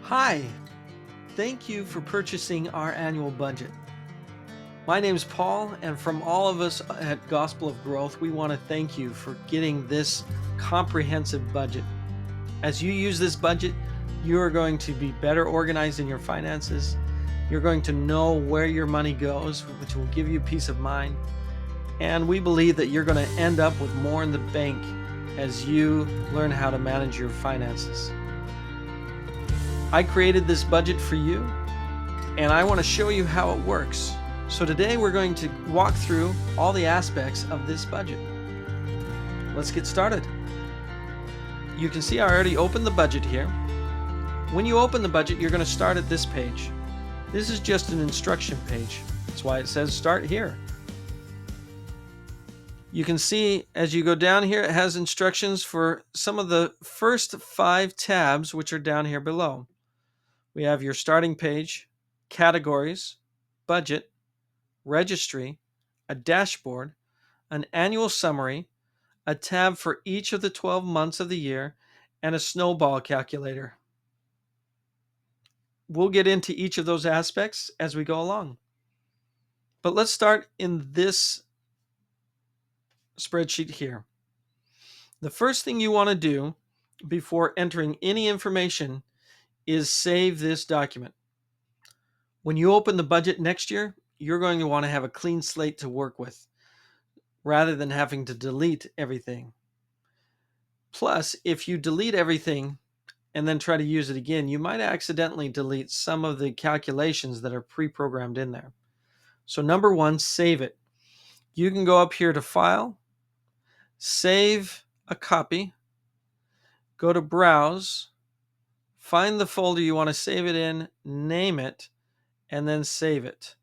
Hi, thank you for purchasing our annual budget. My name is Paul, and from all of us at Gospel of Growth, we want to thank you for getting this comprehensive budget. As you use this budget, you are going to be better organized in your finances. You're going to know where your money goes, which will give you peace of mind. And we believe that you're going to end up with more in the bank as you learn how to manage your finances. I created this budget for you, and I want to show you how it works. So today we're going to walk through all the aspects of this budget. Let's get started. You can see I already opened the budget here. When you open the budget, you're going to start at this page. This is just an instruction page. That's why it says start here. You can see as you go down here, it has instructions for some of the first 5 tabs, which are down here below. We have your starting page, categories, budget, registry, a dashboard, an annual summary, a tab for each of the 12 months of the year, and a snowball calculator. We'll get into each of those aspects as we go along. But let's start in this spreadsheet here. The first thing you want to do before entering any information is save this document. When you open the budget next year, you're going to want to have a clean slate to work with rather than having to delete everything. Plus, if you delete everything and then try to use it again, you might accidentally delete some of the calculations that are pre-programmed in there. So number one, save it. You can go up here to File, Save a Copy, go to Browse, find the folder you want to save it in, name it, and then save it.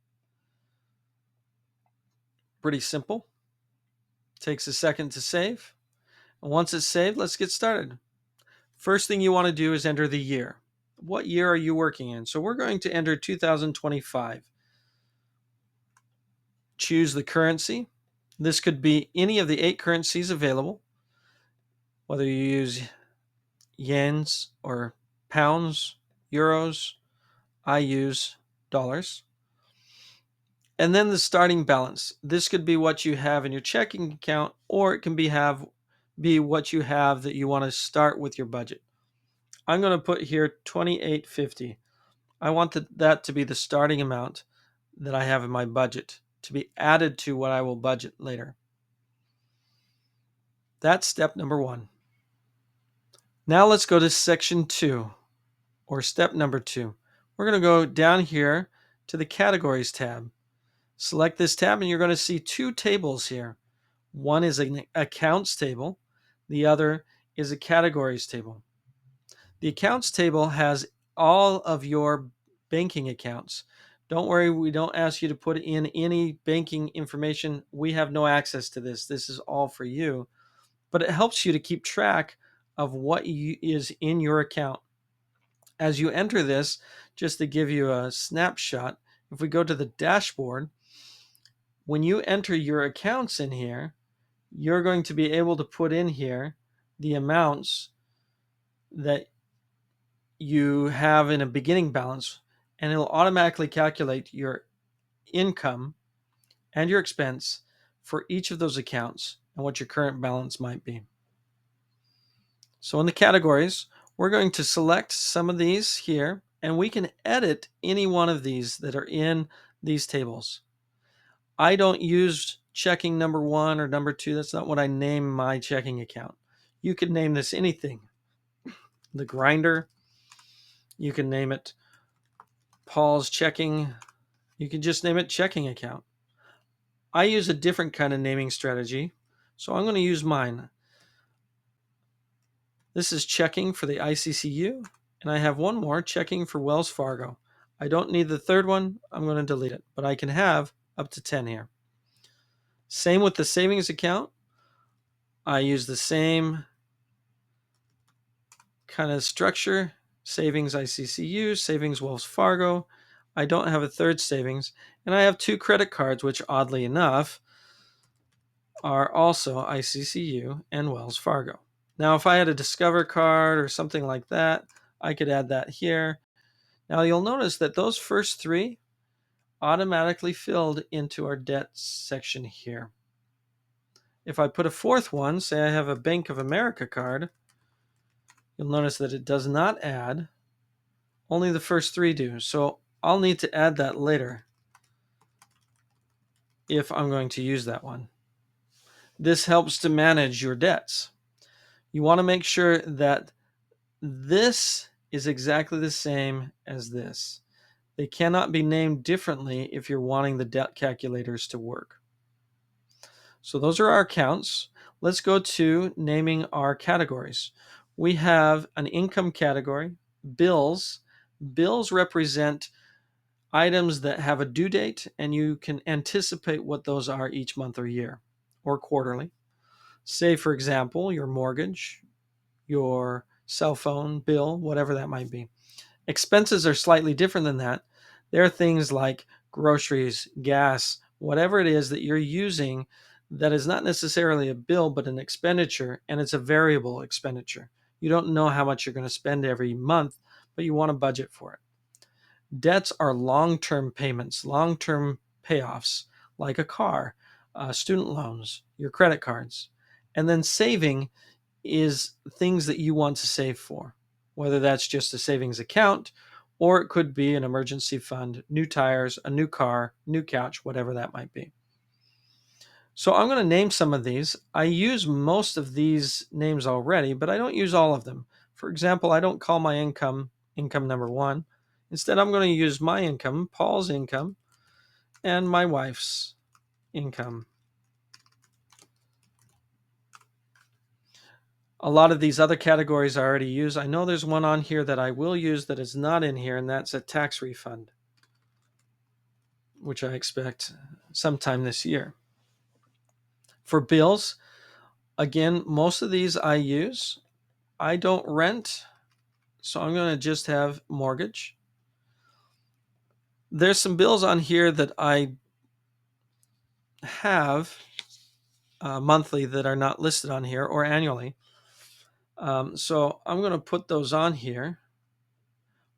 Pretty simple. Takes a second to save. And once it's saved, let's get started. First thing you want to do is enter the year. What year are you working in? So we're going to enter 2025. Choose the currency. This could be any of the 8 currencies available, whether you use yens or pounds, euros. I use dollars. And then the starting balance. This could be what you have in your checking account, or it can be what you have that you want to start with your budget. I'm going to put here $28.50. I want that to be the starting amount that I have in my budget to be added to what I will budget later. That's step number 1. Now let's go to section 2, or step number 2. We're going to go down here to the categories tab. Select this tab and you're going to see 2 tables here. One is an accounts table. The other is a categories table. The accounts table has all of your banking accounts. Don't worry, we don't ask you to put in any banking information. We have no access to this. This is all for you. But it helps you to keep track of what is in your account. As you enter this, just to give you a snapshot, if we go to the dashboard, when you enter your accounts in here, you're going to be able to put in here the amounts that you have in a beginning balance, and it'll automatically calculate your income and your expense for each of those accounts and what your current balance might be. So in the categories, we're going to select some of these here, and we can edit any one of these that are in these tables. I don't use checking number 1 or number 2. That's not what I name my checking account. You could name this anything. The grinder, you can name it Paul's checking. You can just name it checking account. I use a different kind of naming strategy, so I'm going to use mine. This is checking for the ICCU, and I have one more, checking for Wells Fargo. I don't need the third one. I'm going to delete it, but I can have up to 10 here. Same with the savings account. I use the same kind of structure. Savings ICCU, savings Wells Fargo. I don't have a third savings, and I have 2 credit cards, which oddly enough are also ICCU and Wells Fargo. Now, if I had a Discover card or something like that, I could add that here. Now you'll notice that those first three automatically filled into our debt section here. If I put a fourth one, say I have a Bank of America card, you'll notice that it does not add. Only the first three do. So I'll need to add that later if I'm going to use that one. This helps to manage your debts. You want to make sure that this is exactly the same as this. They cannot be named differently if you're wanting the debt calculators to work. So those are our accounts. Let's go to naming our categories. We have an income category, bills. Bills represent items that have a due date, and you can anticipate what those are each month or year or quarterly. Say, for example, your mortgage, your cell phone bill, whatever that might be. Expenses are slightly different than that. There are things like groceries, gas, whatever it is that you're using that is not necessarily a bill, but an expenditure, and it's a variable expenditure. You don't know how much you're going to spend every month, but you want to budget for it. Debts are long-term payments, long-term payoffs, like a car, student loans, your credit cards. And then saving is things that you want to save for, whether that's just a savings account or it could be an emergency fund, new tires, a new car, new couch, whatever that might be. So I'm going to name some of these. I use most of these names already, but I don't use all of them. For example, I don't call my income number one. Instead, I'm going to use my income, Paul's income, and my wife's income. A lot of these other categories I already use. I know there's one on here that I will use that is not in here, and that's a tax refund, which I expect sometime this year. For bills, again, most of these I use. I don't rent, so I'm going to just have mortgage. There's some bills on here that I have monthly that are not listed on here, or annually. So I'm going to put those on here.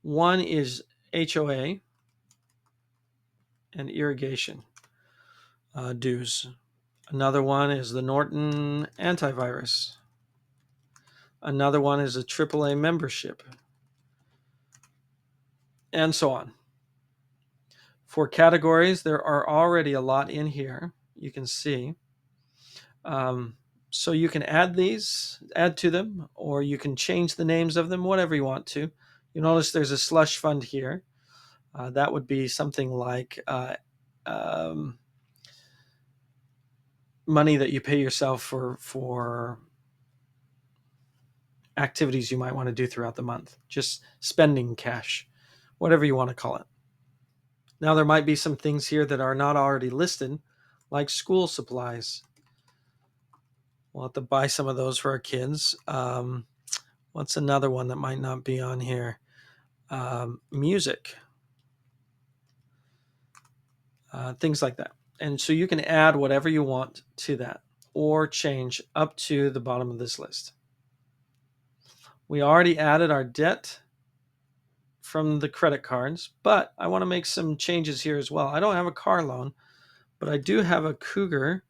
One is HOA and irrigation dues. Another one is the Norton antivirus. Another one is a AAA membership, and so on. For categories, there are already a lot in here, you can see. So you can add to them, or you can change the names of them, whatever you want to. You notice there's a slush fund here. That would be something like money that you pay yourself for activities you might want to do throughout the month. Just spending cash, whatever you want to call it. Now, there might be some things here that are not already listed, like school supplies. We'll have to buy some of those for our kids. What's another one that might not be on here? Music. Things like that. And so you can add whatever you want to that or change up to the bottom of this list. We already added our debt from the credit cards, but I want to make some changes here as well. I don't have a car loan, but I do have a Cougar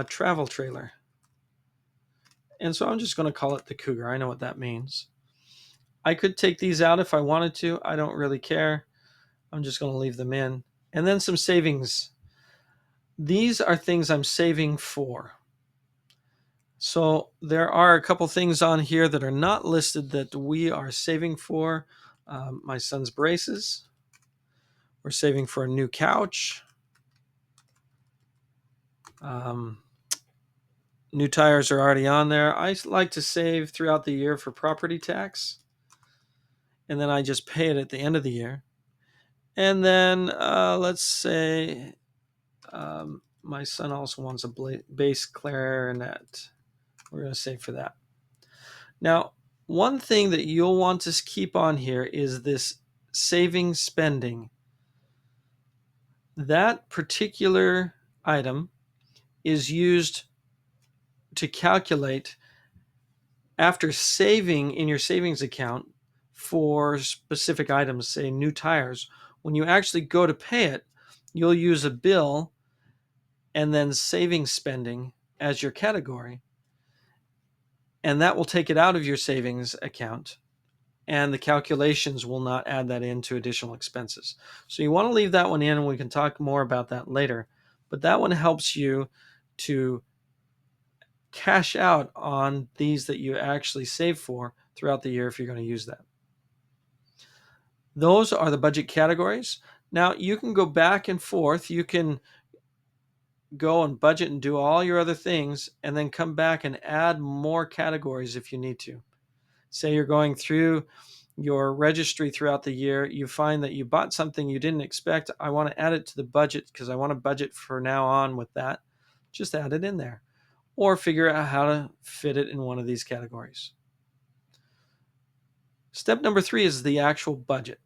travel trailer. And so I'm just going to call it the Cougar. I know what that means. I could take these out if I wanted to. I don't really care. I'm just going to leave them in. And then some savings. These are things I'm saving for. So there are a couple things on here that are not listed that we are saving for. My son's braces. We're saving for a new couch. New tires are already on there. I like to save throughout the year for property tax. And then I just pay it at the end of the year. And then let's say my son also wants a bass clarinet. We're going to save for that. Now, one thing that you'll want to keep on here is this saving spending. That particular item is used to calculate, after saving in your savings account, for specific items, say new tires. When you actually go to pay it, you'll use a bill and then savings spending as your category. And that will take it out of your savings account. And the calculations will not add that into additional expenses. So you want to leave that one in, and we can talk more about that later. But that one helps you to cash out on these that you actually save for throughout the year if you're going to use that. Those are the budget categories. Now you can go back and forth. You can go and budget and do all your other things and then come back and add more categories if you need to. Say you're going through your registry throughout the year, you find that you bought something you didn't expect. I want to add it to the budget because I want to budget for now on with that. Just add it in there or figure out how to fit it in one of these categories. Step number 3 is the actual budget.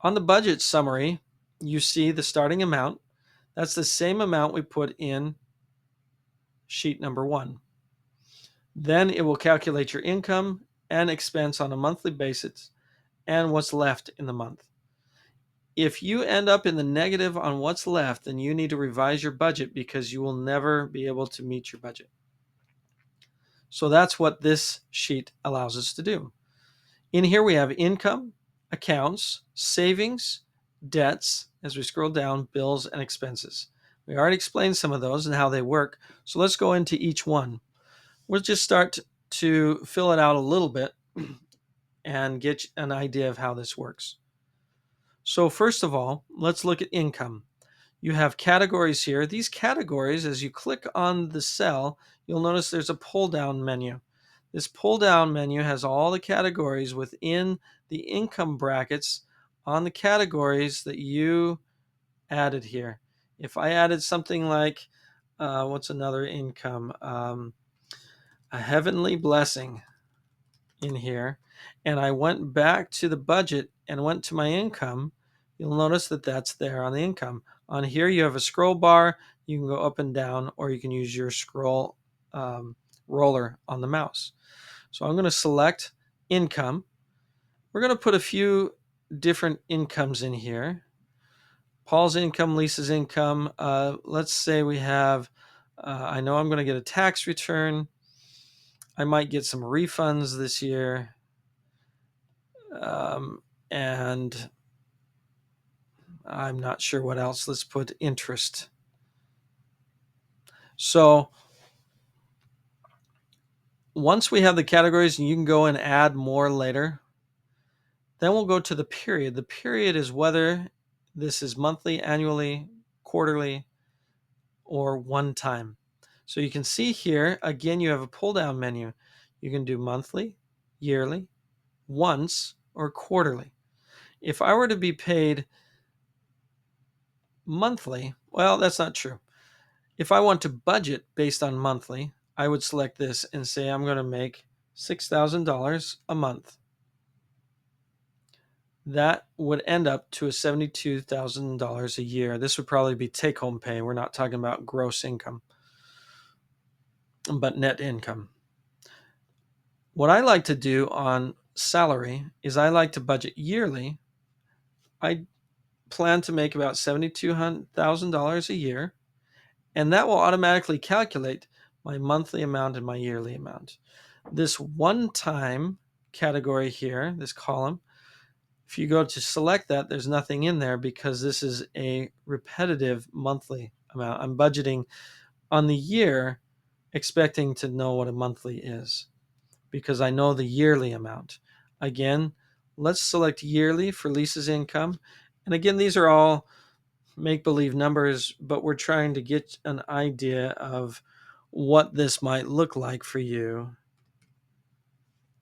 On the budget summary, you see the starting amount. That's the same amount we put in sheet number 1. Then it will calculate your income and expense on a monthly basis and what's left in the month. If you end up in the negative on what's left, then you need to revise your budget because you will never be able to meet your budget. So that's what this sheet allows us to do. In here we have income, accounts, savings, debts, as we scroll down, bills, and expenses. We already explained some of those and how they work, so let's go into each one. We'll just start to fill it out a little bit and get an idea of how this works. So first of all, let's look at income. You have categories here. These categories, as you click on the cell, you'll notice there's a pull-down menu. This pull-down menu has all the categories within the income brackets on the categories that you added here. If I added something like, what's another income? A heavenly blessing in here, and I went back to the budget and went to my income, you'll notice that that's there on the income. On here you have a scroll bar. You can go up and down, or you can use your scroll roller on the mouse. So I'm going to select income. We're going to put a few different incomes in here. Paul's income, Lisa's income. Let's say we have, I know I'm going to get a tax return. I might get some refunds this year. And I'm not sure what else. Let's put interest. So once we have the categories, and you can go and add more later, then we'll go to the period. The period is whether this is monthly, annually, quarterly, or one time. So you can see here, again, you have a pull-down menu. You can do monthly, yearly, once, or quarterly. If I were to be paid monthly, well, that's not true. If I want to budget based on monthly, I would select this and say I'm going to make $6,000 a month. That would end up to a $72,000 a year. This would probably be take-home pay. We're not talking about gross income, but net income. What I like to do on salary is I like to budget yearly. I plan to make about $72,000 a year, and that will automatically calculate my monthly amount and my yearly amount. This one-time category here, this column, if you go to select that, there's nothing in there because this is a repetitive monthly amount. I'm budgeting on the year expecting to know what a monthly is because I know the yearly amount. Again, let's select yearly for Lisa's income. And again, these are all make-believe numbers, but we're trying to get an idea of what this might look like for you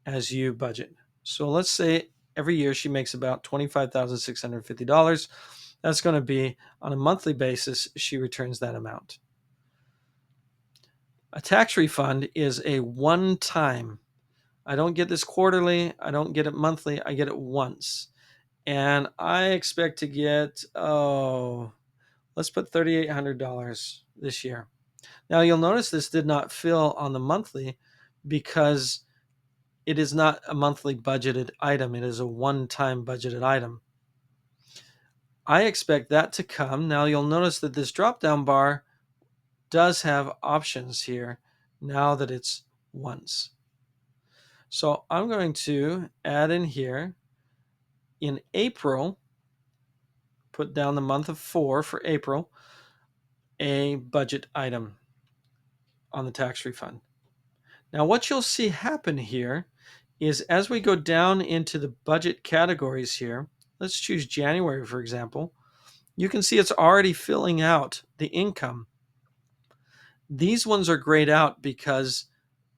as you budget. So let's say every year she makes about $25,650. That's going to be on a monthly basis, she returns that amount. A tax refund is a one-time. I don't get this quarterly, I don't get it monthly, I get it once. And I expect to get, let's put $3,800 this year. Now you'll notice this did not fill on the monthly because it is not a monthly budgeted item. It is a one-time budgeted item. I expect that to come. Now you'll notice that this drop-down bar does have options here now that it's once. So I'm going to add in here in April, put down the month of 4 for April, a budget item on the tax refund. Now what you'll see happen here is as we go down into the budget categories here, let's choose January for example, you can see it's already filling out the income. These ones are grayed out because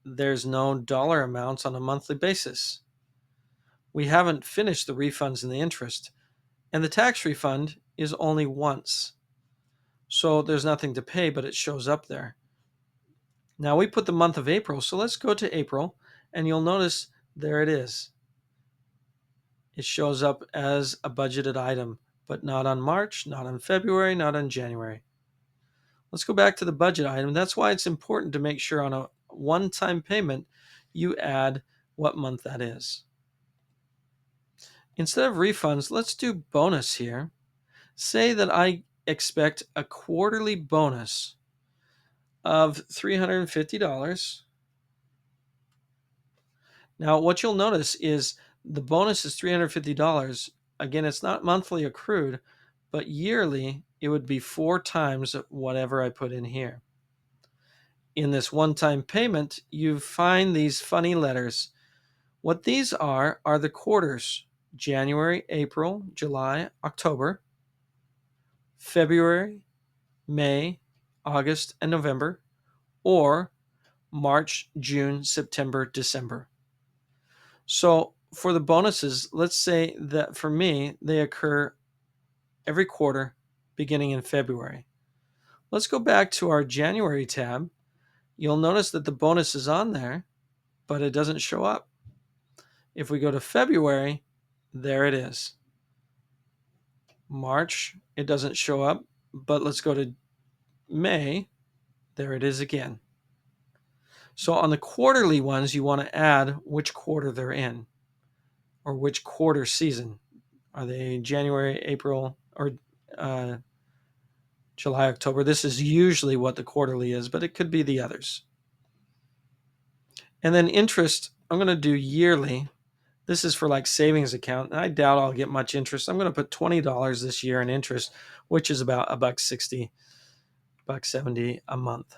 there's no dollar amounts on a monthly basis. We haven't finished the refunds and the interest, and the tax refund is only once. So there's nothing to pay, but it shows up there. Now we put the month of April, so let's go to April, and you'll notice there it is. It shows up as a budgeted item, but not on March, not on February, not on January. Let's go back to the budget item. That's why it's important to make sure on a one-time payment, you add what month that is. Instead of refunds, let's do bonus here. Say that I expect a quarterly bonus of $350. Now, what you'll notice is the bonus is $350. Again, it's not monthly accrued, but yearly, it would be 4 times whatever I put in here. In this one-time payment, you find these funny letters. What these are the quarters: January, April, July, October, February, May, August, and November, or March, June, September, December. So for the bonuses, let's say that for me, they occur every quarter beginning in February. Let's go back to our January tab. You'll notice that the bonus is on there, but it doesn't show up. If we go to February, there it is. March, it doesn't show up, but let's go to May. There it is again. So on the quarterly ones, you want to add which quarter they're in or which quarter season. Are they January, April, or July, October? This is usually what the quarterly is, but it could be the others. And then interest, I'm going to do yearly. This is for like savings account. I doubt I'll get much interest. I'm going to put $20 this year in interest, which is about $1.60, $1.70 a month.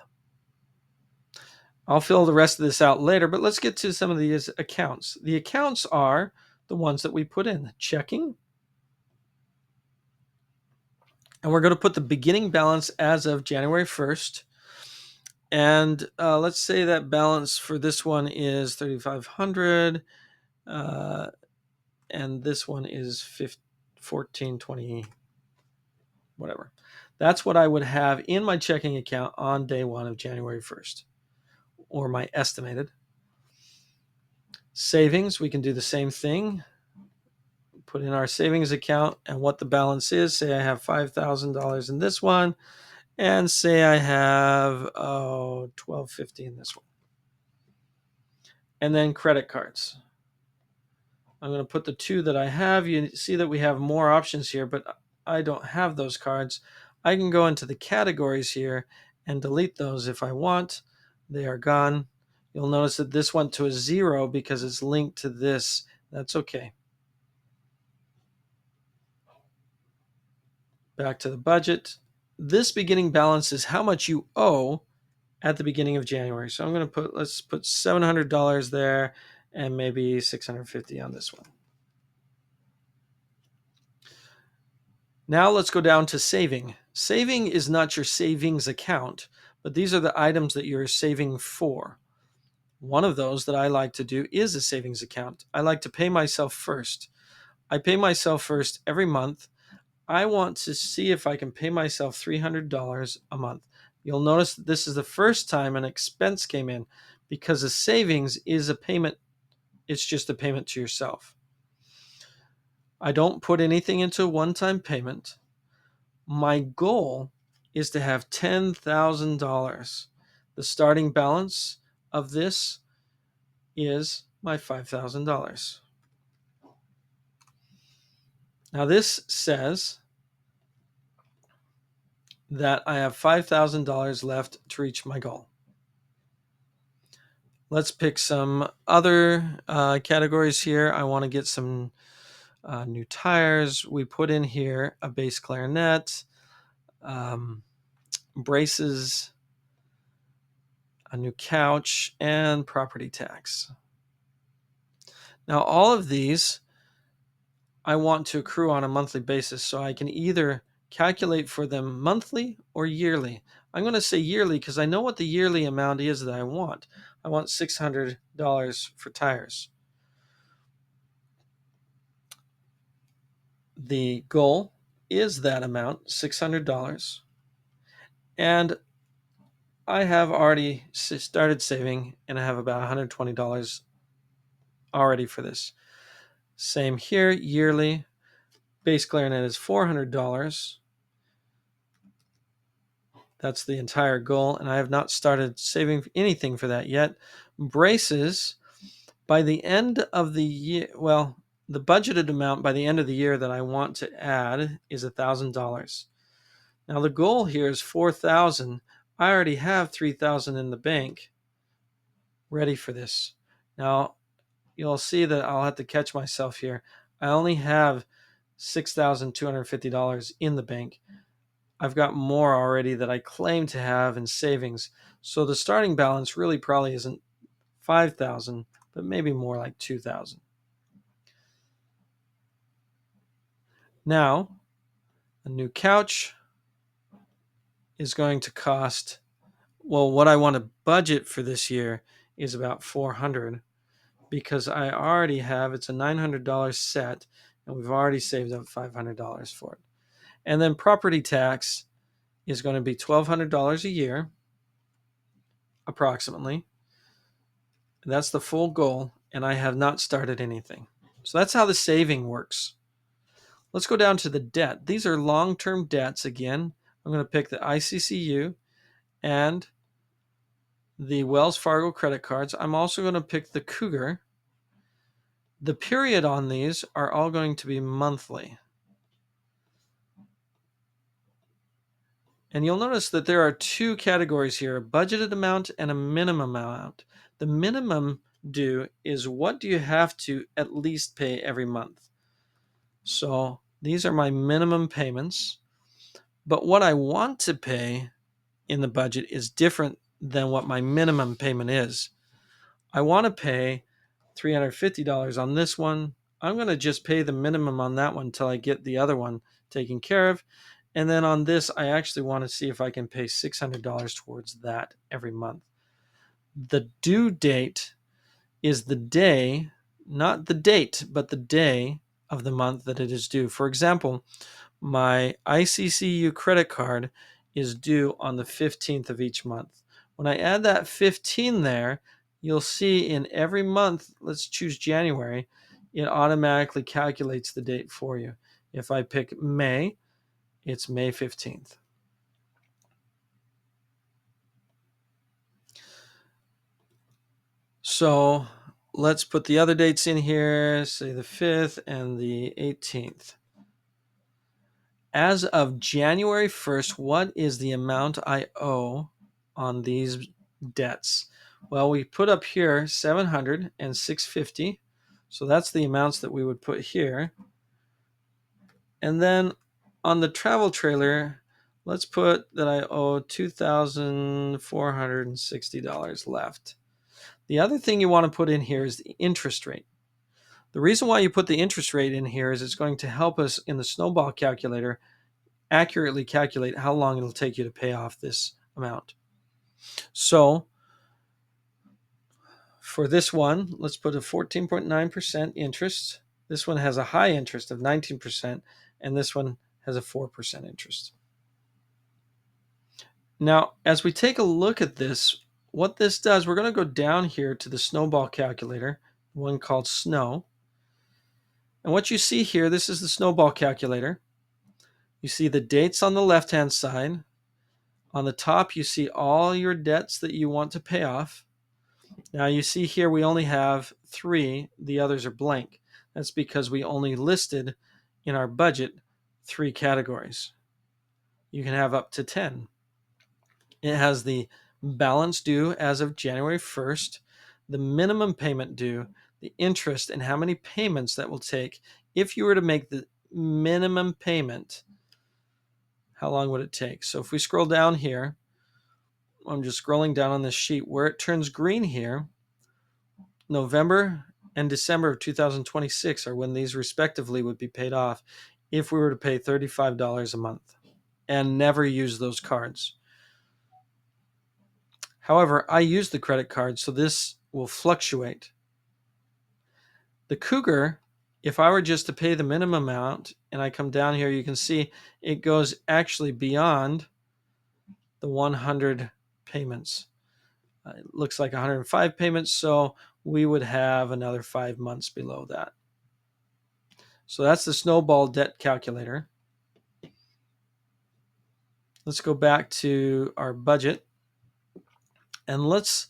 I'll fill the rest of this out later, but let's get to some of these accounts. The accounts are the ones that we put in. Checking. And we're going to put the beginning balance as of January 1st. And let's say that balance for this one is $3,500. And this one is $1,420, whatever. That's what I would have in my checking account on day 1 of January 1st, or my estimated. Savings, we can do the same thing. Put in our savings account and what the balance is. Say I have $5,000 in this one, and say I have $1,250 in this one. And then credit cards. I'm going to put the 2 that I have. You see that we have more options here, but I don't have those cards. I can go into the categories here and delete those if I want. They are gone. You'll notice that this went to a 0 because it's linked to this. That's okay. Back to the budget. This beginning balance is how much you owe at the beginning of January. So I'm going to let's put $700 there and maybe $650 on this one. Now let's go down to saving. Saving is not your savings account, but these are the items that you're saving for. One of those that I like to do is a savings account. I like to pay myself first. I pay myself first every month. I want to see if I can pay myself $300 a month. You'll notice that this is the first time an expense came in because a savings is a payment. It's just a payment to yourself. I don't put anything into a one-time payment. My goal is to have $10,000. The starting balance of this is my $5,000. Now this says that I have $5,000 left to reach my goal. Let's pick some other categories here. I want to get some new tires. We put in here a bass clarinet, braces, a new couch, and property tax. Now all of these I want to accrue on a monthly basis, so I can either calculate for them monthly or yearly. I'm going to say yearly because I know what the yearly amount is that I want. I want $600 for tires. The goal is that amount, $600. And I have already started saving, and I have about $120 already for this. Same here, yearly. Bass clarinet is $400. That's the entire goal, and I have not started saving anything for that yet. Braces, by the end of the year, well, the budgeted amount by the end of the year that I want to add is $1,000. Now the goal here is $4,000. I already have $3,000 in the bank ready for this. Now you'll see that I'll have to catch myself here. I only have $6,250 in the bank. I've got more already that I claim to have in savings. So the starting balance really probably isn't 5,000, but maybe more like 2,000. Now, a new couch is going to cost, well, what I want to budget for this year is about $400 because I already have, it's a $900 set, and we've already saved up $500 for it. And then property tax is going to be $1,200 a year, approximately. That's the full goal, and I have not started anything. So that's how the saving works. Let's go down to the debt. These are long-term debts again. I'm going to pick the ICCU and the Wells Fargo credit cards. I'm also going to pick the Cougar. The period on these are all going to be monthly. And you'll notice that there are two categories here, a budgeted amount and a minimum amount. The minimum due is what do you have to at least pay every month. So these are my minimum payments. But what I want to pay in the budget is different than what my minimum payment is. I want to pay $350 on this one. I'm going to just pay the minimum on that one until I get the other one taken care of. And then on this, I actually want to see if I can pay $600 towards that every month. The due date is the day, not the date, but the day of the month that it is due. For example, my ICCU credit card is due on the 15th of each month. When I add that 15 there, you'll see in every month, let's choose January, it automatically calculates the date for you. If I pick May, it's May 15th. So let's put the other dates in here, say the 5th and the 18th. As of January 1st, what is the amount I owe on these debts? Well, we put up here 700 and 650. So that's the amounts that we would put here. And then on the travel trailer, let's put that I owe $2,460 left. The other thing you want to put in here is the interest rate. The reason why you put the interest rate in here is it's going to help us in the Snowball calculator accurately calculate how long it'll take you to pay off this amount. So for this one, let's put a 14.9% interest. This one has a high interest of 19%, and this one has a 4% interest. Now, as we take a look at this, what this does, we're going to go down here to the Snowball calculator, one called Snow. And what you see here, this is the Snowball calculator. You see the dates on the left-hand side. On the top, you see all your debts that you want to pay off. Now you see here we only have 3, the others are blank. That's because we only listed in our budget 3 categories. You can have up to 10. It has the balance due as of January 1st, the minimum payment due, the interest, and how many payments that will take. If you were to make the minimum payment, how long would it take? So if we scroll down here, I'm just scrolling down on this sheet where it turns green here. November and December of 2026 are when these respectively would be paid off if we were to pay $35 a month and never use those cards. However, I use the credit card, so this will fluctuate. The Cougar, if I were just to pay the minimum amount and I come down here, you can see it goes actually beyond the 100 payments. It looks like 105 payments, so we would have another 5 months below that. So that's the Snowball debt calculator. Let's go back to our budget and let's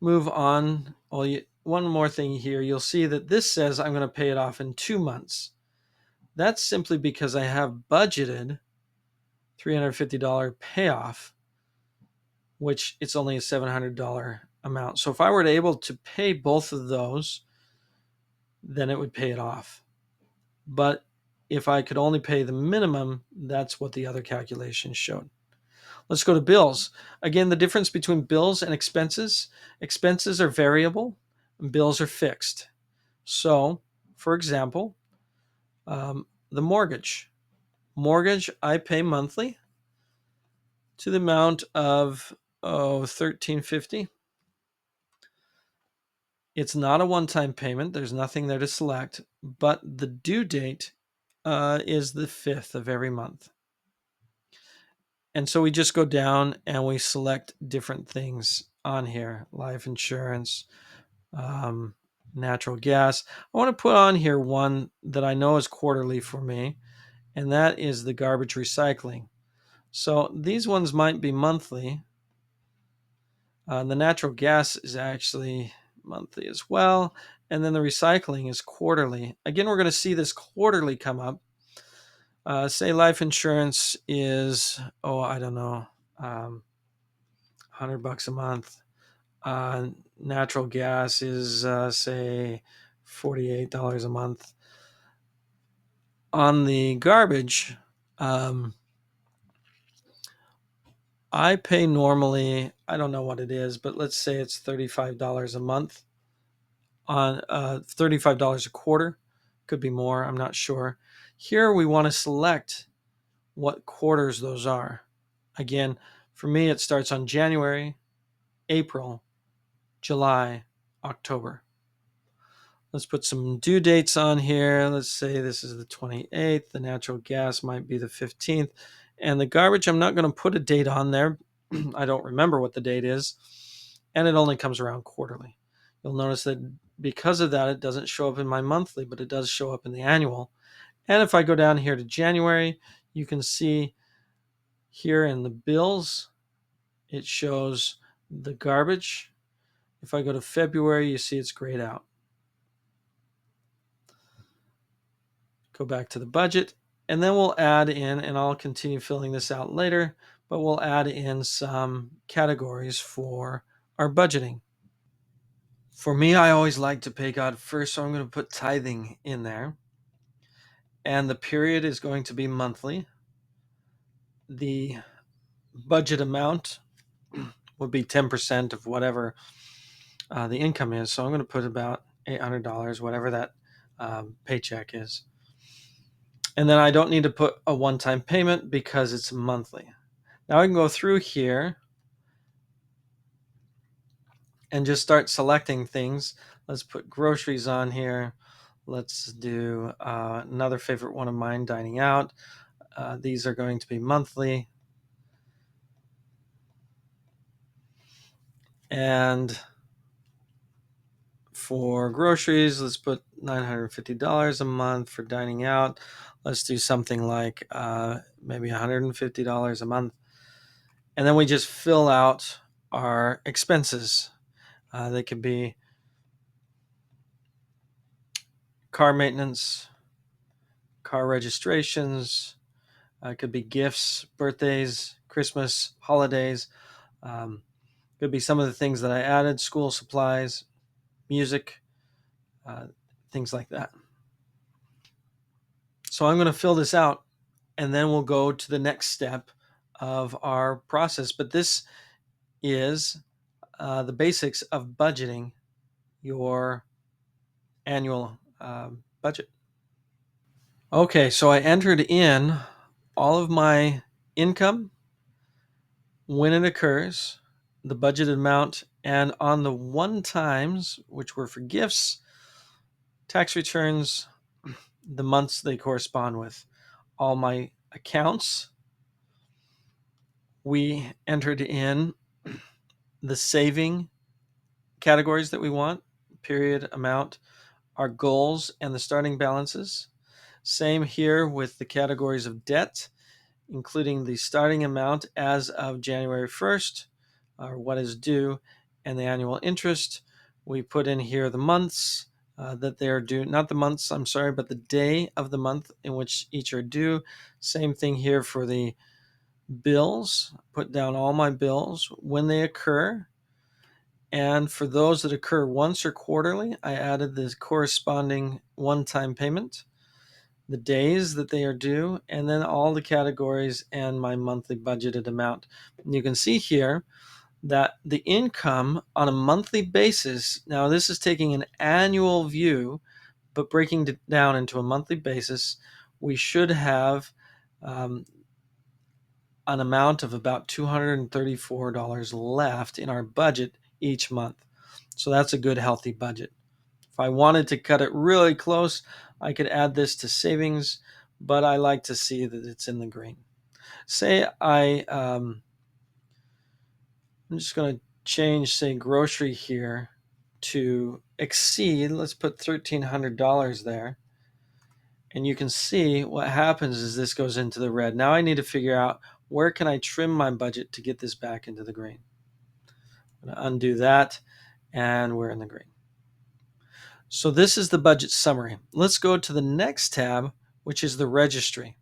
move on. One more thing here. You'll see that this says I'm going to pay it off in 2 months. That's simply because I have budgeted $350 payoff, which it's only a $700 amount. So if I were able to pay both of those, then it would pay it off. But if I could only pay the minimum, that's what the other calculations showed. Let's go to bills. Again, the difference between bills and expenses. Expenses are variable, and bills are fixed. So, for example, the mortgage. Mortgage, I pay monthly to the amount of $1,350. It's not a one-time payment. There's nothing there to select, but the due date is the 5th of every month. And so we just go down and we select different things on here. Life insurance, natural gas. I want to put on here one that I know is quarterly for me, and that is the garbage recycling. So these ones might be monthly. The natural gas is actually monthly as well. And then the recycling is quarterly. Again, we're going to see this quarterly come up. Say life insurance is, I don't know, $100 a month. Natural gas is, say, $48 a month. On the garbage, I pay normally, I don't know what it is, but let's say it's $35 a month. On $35 a quarter, could be more, I'm not sure. Here we want to select what quarters those are. Again, for me it starts on January, April, July, October. Let's put some due dates on here. Let's say this is the 28th. The natural gas might be the 15th. And the garbage, I'm not going to put a date on there. I don't remember what the date is. And it only comes around quarterly. You'll notice that because of that, it doesn't show up in my monthly, but it does show up in the annual. And if I go down here to January, you can see here in the bills, it shows the garbage. If I go to February, you see it's grayed out. Go back to the budget, and then we'll add in, and I'll continue filling this out later, but we'll add in some categories for our budgeting. For me, I always like to pay God first, so I'm going to put tithing in there. And the period is going to be monthly. The budget amount would be 10% of whatever the income is. So I'm going to put about $800, whatever that paycheck is. And then I don't need to put a one-time payment because it's monthly. Now I can go through here and just start selecting things. Let's put groceries on here. Let's do another favorite one of mine, dining out. These are going to be monthly. And for groceries, let's put $950 a month. For dining out, let's do something like maybe $150 a month. And then we just fill out our expenses. They could be car maintenance, car registrations. It could be gifts, birthdays, Christmas, holidays. Um, could be some of the things that I added, school supplies, music, uh, things like that. So I'm going to fill this out, and then we'll go to the next step of our process. But this is the basics of budgeting your annual budget. Okay, so I entered in all of my income, when it occurs, the budgeted amount, and on the one times, which were for gifts, tax returns, the months they correspond with. All my accounts, we entered in the saving categories that we want, period, amount, our goals, and the starting balances. Same here with the categories of debt, including the starting amount as of January 1st, or what is due, and the annual interest. We put in here the months that they are due, not the months, I'm sorry, but the day of the month in which each are due. Same thing here for the bills. Put down all my bills when they occur. And for those that occur once or quarterly, I added the corresponding one-time payment, the days that they are due, and then all the categories and my monthly budgeted amount. And you can see here that the income on a monthly basis, now this is taking an annual view, but breaking it down into a monthly basis, we should have an amount of about $234 left in our budget each month. So that's a good, healthy budget. If I wanted to cut it really close, I could add this to savings, but I like to see that it's in the green. Say I'm just going to change, say, grocery here to exceed. Let's put $1,300 there. And you can see what happens is this goes into the red. Now I need to figure out where can I trim my budget to get this back into the green. I'm going to undo that, and we're in the green. So this is the budget summary. Let's go to the next tab, which is the registry.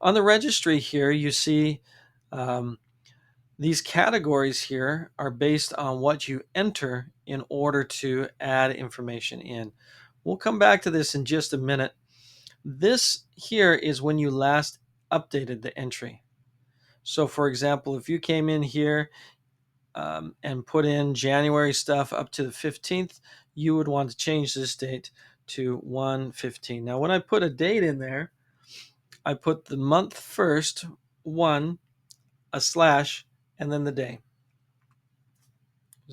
On the registry here, you see these categories here are based on what you enter in order to add information in. We'll come back to this in just a minute. This here is when you last updated the entry. So for example, if you came in here and put in January stuff up to the 15th, you would want to change this date to 1/15. Now, when I put a date in there, I put the month first, 1, a slash, and then the day.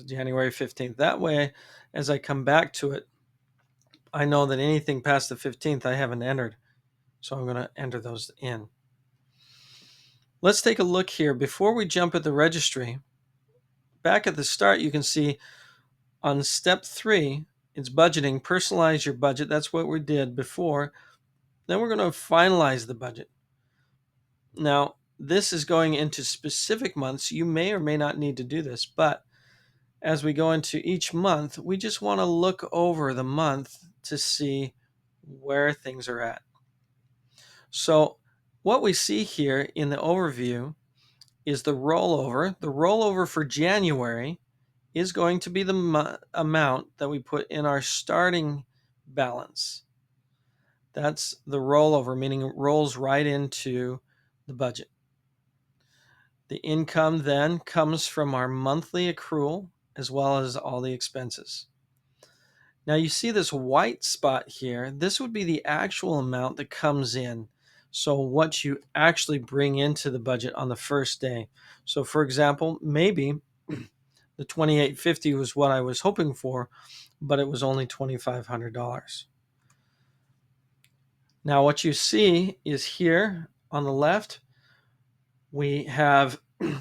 January 15th. That way, as I come back to it, I know that anything past the 15th I haven't entered. So I'm going to enter those in. Let's take a look here. Before we jump at the registry, back at the start, you can see on step 3, it's budgeting. Personalize your budget. That's what we did before. Then we're going to finalize the budget. Now, this is going into specific months. You may or may not need to do this, but as we go into each month, we just want to look over the month to see where things are at. So what we see here in the overview is the rollover. The rollover for January is going to be the amount that we put in our starting balance. That's the rollover, meaning it rolls right into the budget. The income then comes from our monthly accrual as well as all the expenses. Now you see this white spot here. This would be the actual amount that comes in. So what you actually bring into the budget on the first day. So for example, maybe the $2,850 was what I was hoping for, but it was only $2,500. Now what you see is here on the left, we have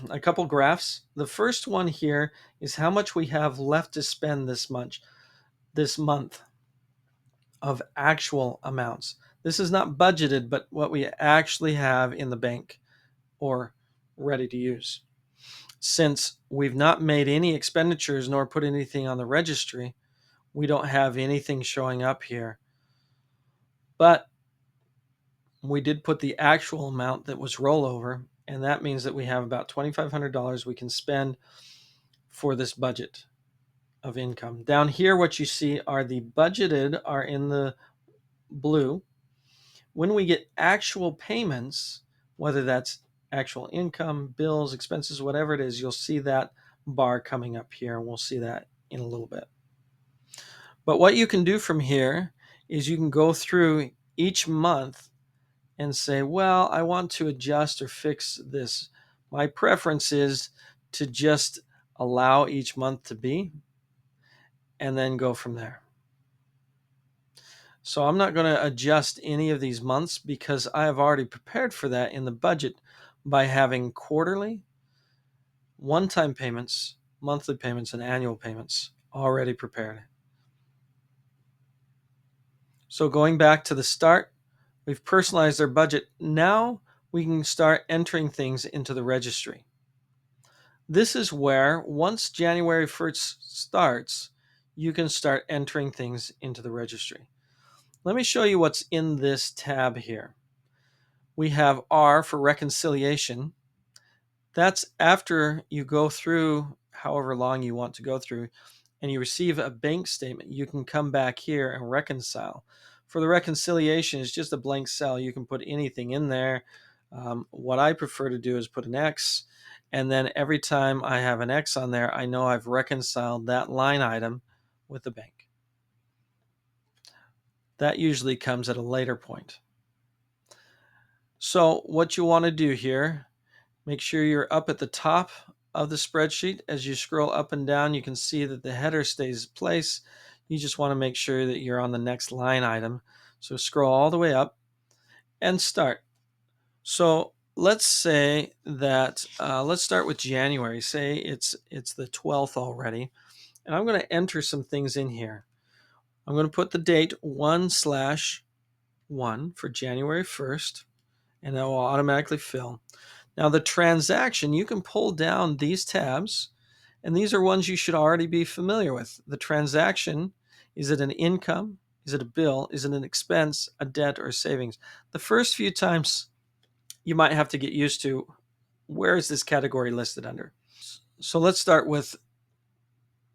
a couple graphs. The first one here is how much we have left to spend this month of actual amounts. This is not budgeted, but what we actually have in the bank or ready to use. since we've not made any expenditures nor put anything on the registry, we don't have anything showing up here. But we did put the actual amount that was rollover, and that means that we have about $2,500 we can spend for this budget of income. Down here, what you see are the budgeted are in the blue. When we get actual payments, whether that's actual income, bills, expenses, whatever it is, you'll see that bar coming up here, and we'll see that in a little bit. But what you can do from here is you can go through each month and say, well, I want to adjust or fix this. My preference is to just allow each month to be, and then go from there. So I'm not going to adjust any of these months because I have already prepared for that in the budget by having quarterly, one-time payments, monthly payments, and annual payments already prepared. So going back to the start, we've personalized our budget. Now we can start entering things into the registry. This is where, once January 1st starts, you can start entering things into the registry. Let me show you what's in this tab here. We have R for reconciliation. That's after you go through however long you want to go through and you receive a bank statement, you can come back here and reconcile. For the reconciliation, it's just a blank cell. You can put anything in there. What I prefer to do is put an X, and then every time I have an X on there, I know I've reconciled that line item with the bank. That usually comes at a later point. So what you want to do here, make sure you're up at the top of the spreadsheet. As you scroll up and down, you can see that the header stays in place. You just want to make sure that you're on the next line item. So scroll all the way up and start. So let's say that, let's start with January. Say it's the 12th already. And I'm going to enter some things in here. I'm going to put the date 1/1 for January 1st, and that will automatically fill. Now the transaction, you can pull down these tabs, and these are ones you should already be familiar with. The transaction, is it an income? Is it a bill? Is it an expense, a debt, or savings? The first few times you might have to get used to, where is this category listed under? So let's start with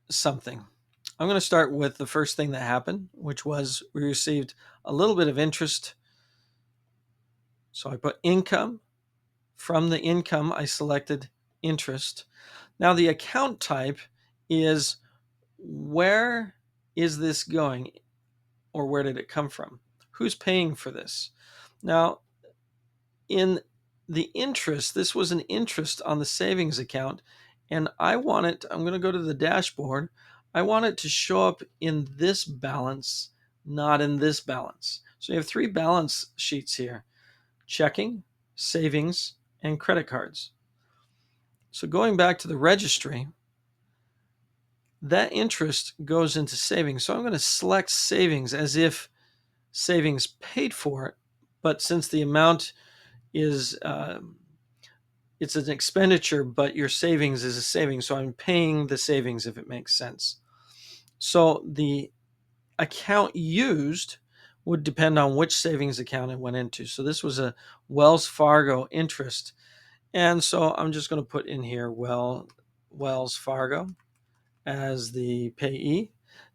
something. I'm going to start with the first thing that happened, which was we received a little bit of interest. So I put income. From the income, I selected interest. Now the account type is, where is this going, or where did it come from? Who's paying for this? Now, in the interest, this was an interest on the savings account, and I'm going to go to the dashboard. I want it to show up in this balance, not in this balance. So you have three balance sheets here: checking, savings, and credit cards. So going back to the registry, that interest goes into savings. So I'm going to select savings as if savings paid for it, but since the amount is, it's an expenditure, but your savings is a savings, so I'm paying the savings, if it makes sense. So the account used would depend on which savings account it went into. So this was a Wells Fargo interest, and so I'm just going to put in here Wells Fargo as the payee.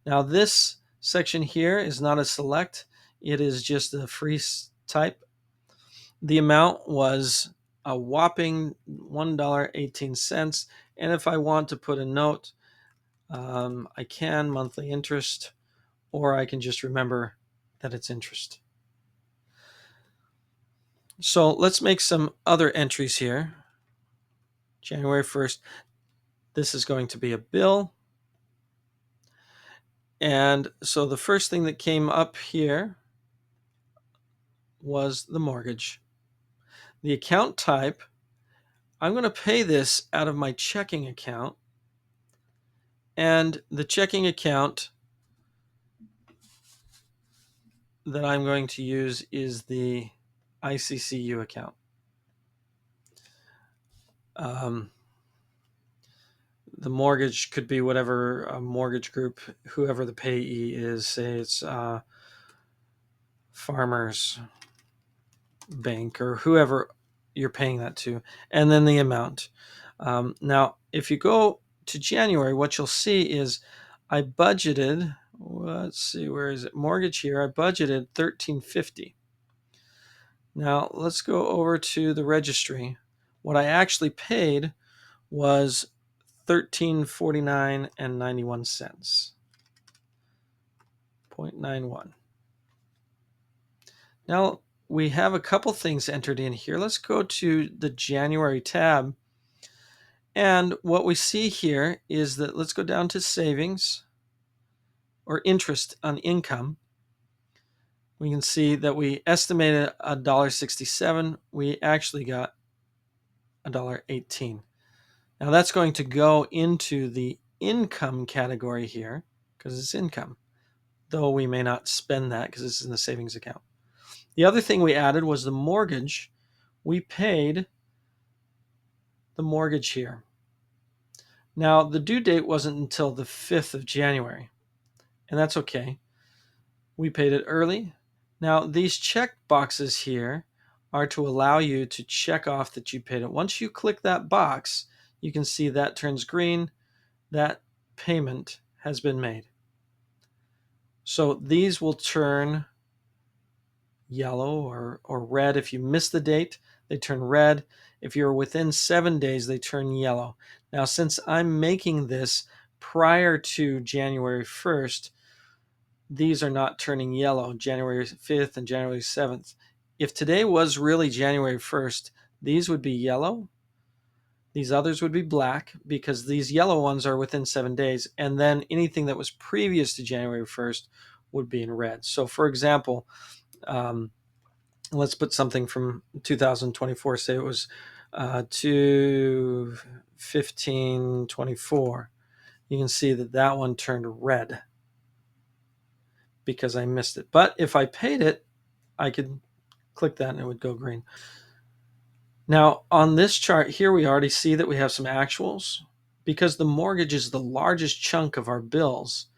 Now this section here is not a select, it is just a free type. The amount was a whopping $1.18, and if I want to put a note, I can, monthly interest, or I can just remember that it's interest. So let's make some other entries here. January 1st, this is going to be a bill. And so the first thing that came up here was the mortgage. The account type, I'm going to pay this out of my checking account. And the checking account that I'm going to use is the ICCU account. the mortgage could be whatever mortgage group, whoever the payee is. Say it's Farmers Bank or whoever you're paying that to, and then the amount. Now, if you go to January, what you'll see is I budgeted. Let's see, where is it? Mortgage here. I budgeted $1,350. Now let's go over to the registry. What I actually paid was $1,349 and 91 cents. 0.91. Now we have a couple things entered in here. Let's go to the January tab. And what we see here is that, let's go down to savings or interest on income. We can see that we estimated $1.67. We actually got $1.18. Now that's going to go into the income category here because it's income, though we may not spend that because it's in the savings account. The other thing we added was the mortgage. We paid the mortgage here. Now the due date wasn't until the 5th of January, and that's okay. We paid it early. Now these check boxes here are to allow you to check off that you paid it. Once you click that box, you can see that turns green. That payment has been made. So these will turn yellow or red. If you miss the date, they turn red. If you're within 7 days, they turn yellow. Now, since I'm making this prior to January 1st, these are not turning yellow, January 5th and January 7th. If today was really January 1st, these would be yellow. These others would be black because these yellow ones are within 7 days. And then anything that was previous to January 1st would be in red. So for example, let's put something from 2024. Say it was 2/15/24. You can see that that one turned red because I missed it. But if I paid it, I could click that and it would go green. Now on this chart here, we already see that we have some actuals. Because the mortgage is the largest chunk of our bills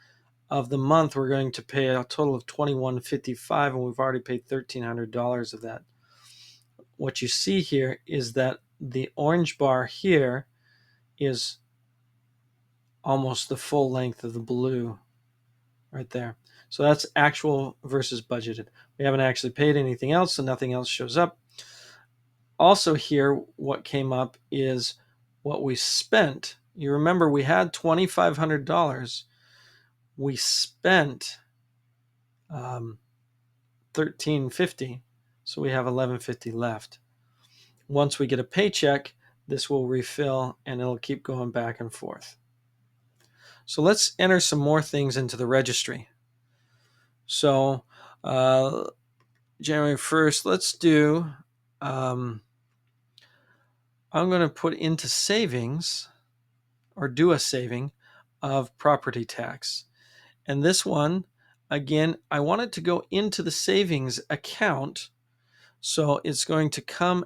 of the month, we're going to pay a total of $2,155, and we've already paid $1,300 of that. What you see here is that the orange bar here is almost the full length of the blue right there. So that's actual versus budgeted. We haven't actually paid anything else, so nothing else shows up. Also here, what came up is what we spent. You remember we had $2,500. We spent $1,350, so we have $1,150 left. Once we get a paycheck, this will refill and it'll keep going back and forth. So let's enter some more things into the registry. So January 1st, let's do, I'm going to put into savings or do a saving of property tax. And this one, again, I want it to go into the savings account. So it's going to come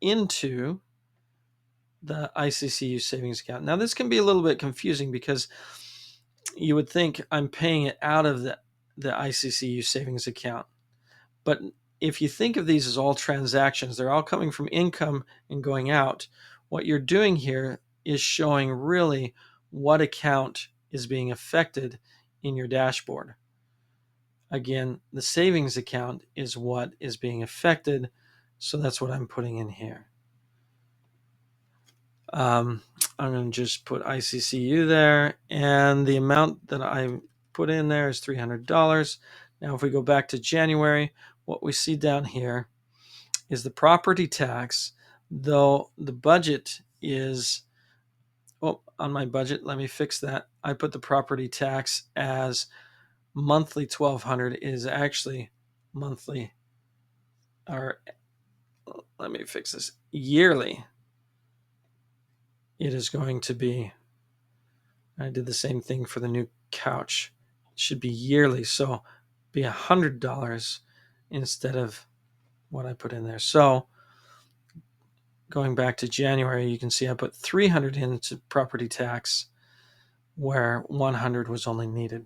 into the ICCU savings account. Now this can be a little bit confusing because you would think I'm paying it out of the ICCU savings account. But if you think of these as all transactions, they're all coming from income and going out. What you're doing here is showing really what account is being affected in your dashboard. Again, the savings account is what is being affected, so that's what I'm putting in here. I'm going to just put ICCU there, and the amount that I put in there is $300. Now, if we go back to January, what we see down here is the property tax, though the budget is, on my budget, let me fix that. I put the property tax as monthly $1,200 is actually monthly, or let me fix this, yearly. It is going to be, I did the same thing for the new couch. It should be yearly, so be $100 instead of what I put in there. So going back to January, you can see I put $300 into property tax, where 100 was only needed.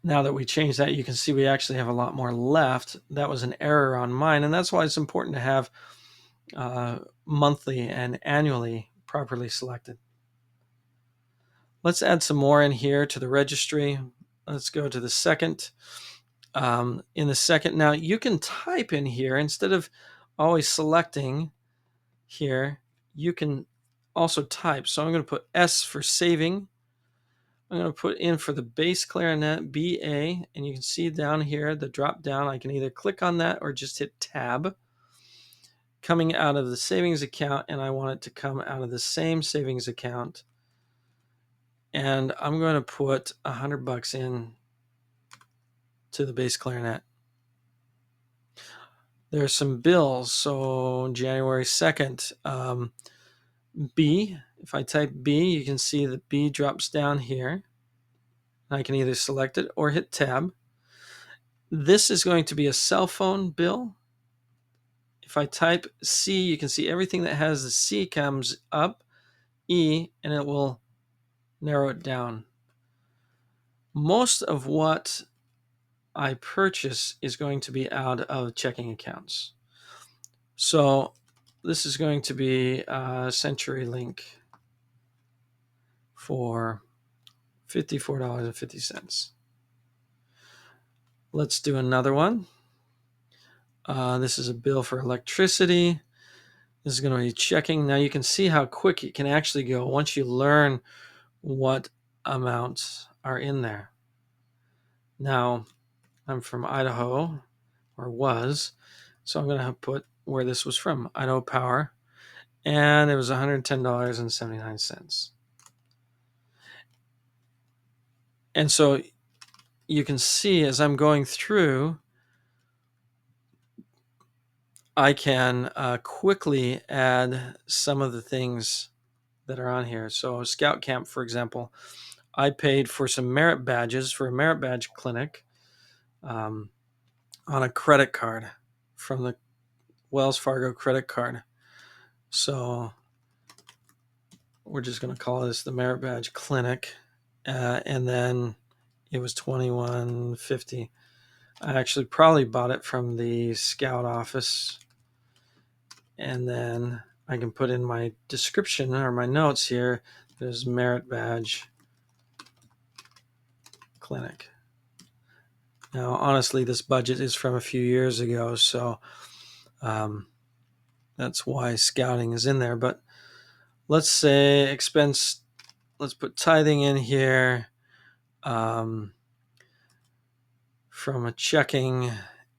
Now that we changed that, you can see we actually have a lot more left. That was an error on mine, and that's why it's important to have monthly and annually properly selected. Let's add some more in here to the registry. Let's go to the second. In the second, now you can type in here instead of always selecting here. You can also type. So I'm going to put S for saving. I'm going to put in for the bass clarinet BA, and you can see down here the drop down. I can either click on that or just hit tab. Coming out of the savings account, and I want it to come out of the same savings account. And I'm going to put $100 in to the bass clarinet. There's some bills. So January 2nd, B. If I type B, you can see that B drops down here. I can either select it or hit tab. This is going to be a cell phone bill. If I type C, you can see everything that has the C comes up, E, and it will narrow it down. Most of what I purchase is going to be out of checking accounts. So this is going to be CenturyLink for $54.50. Let's do another one. This is a bill for electricity. This is going to be checking. Now you can see how quick it can actually go once you learn what amounts are in there. Now, I'm from Idaho, or was, so I'm going to put where this was from, Idaho Power, and it was $110.79. And so you can see as I'm going through, I can quickly add some of the things that are on here. So Scout Camp, for example, I paid for some merit badges for a merit badge clinic on a credit card from the Wells Fargo credit card. So we're just going to call this the merit badge clinic. And then it was $21.50. I actually probably bought it from the Scout office. And then I can put in my description or my notes here. There's merit badge clinic. Now, honestly, this budget is from a few years ago, so that's why scouting is in there. But let's say expense, let's put tithing in here from a checking,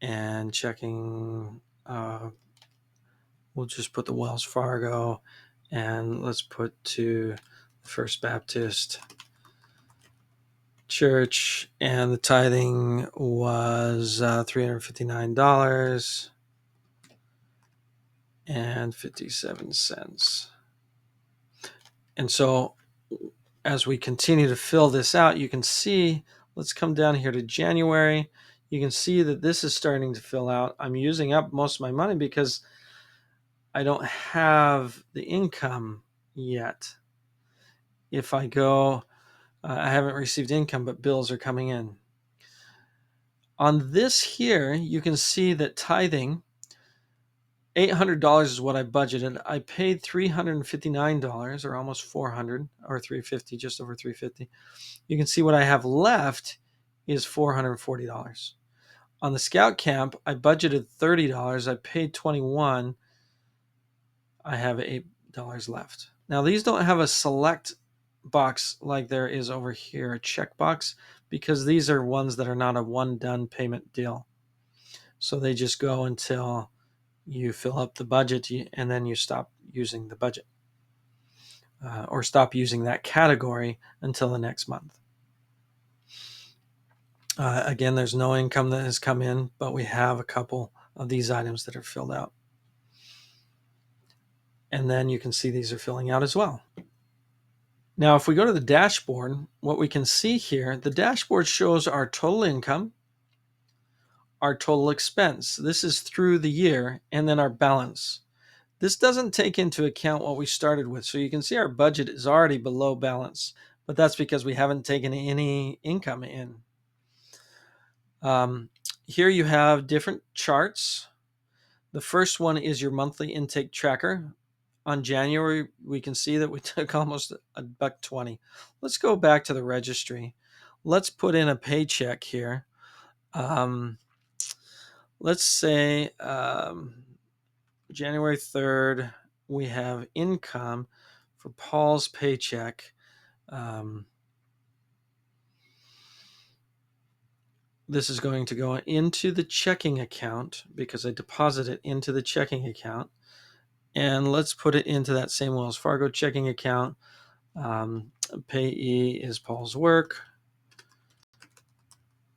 and checking, we'll just put the Wells Fargo, and let's put to First Baptist Church, and the tithing was $359.57. And so as we continue to fill this out, you can see, let's come down here to January. You can see that this is starting to fill out. I'm using up most of my money because I don't have the income yet. If I go, I haven't received income, but bills are coming in. On this here, you can see that tithing, $800 is what I budgeted. I paid $359, or almost $400, or $350, just over $350. You can see what I have left is $440. On the Scout Camp, I budgeted $30. I paid $21. I have $8 left. Now, these don't have a select box like there is over here, a checkbox, because these are ones that are not a one done payment deal. So they just go until you fill up the budget and then you stop using the budget, or stop using that category until the next month. Again, there's no income that has come in, but we have a couple of these items that are filled out. And then you can see these are filling out as well. Now, if we go to the dashboard, what we can see here, the dashboard shows our total income, our total expense. This is through the year, and then our balance. This doesn't take into account what we started with. So you can see our budget is already below balance, but that's because we haven't taken any income in. Here you have different charts. The first one is your monthly intake tracker. On January, we can see that we took almost $1.20. Let's go back to the registry. Let's put in a paycheck here. Let's say January 3rd, we have income for Paul's paycheck. This is going to go into the checking account because I deposit it into the checking account. And let's put it into that same Wells Fargo checking account. Payee is Paul's work.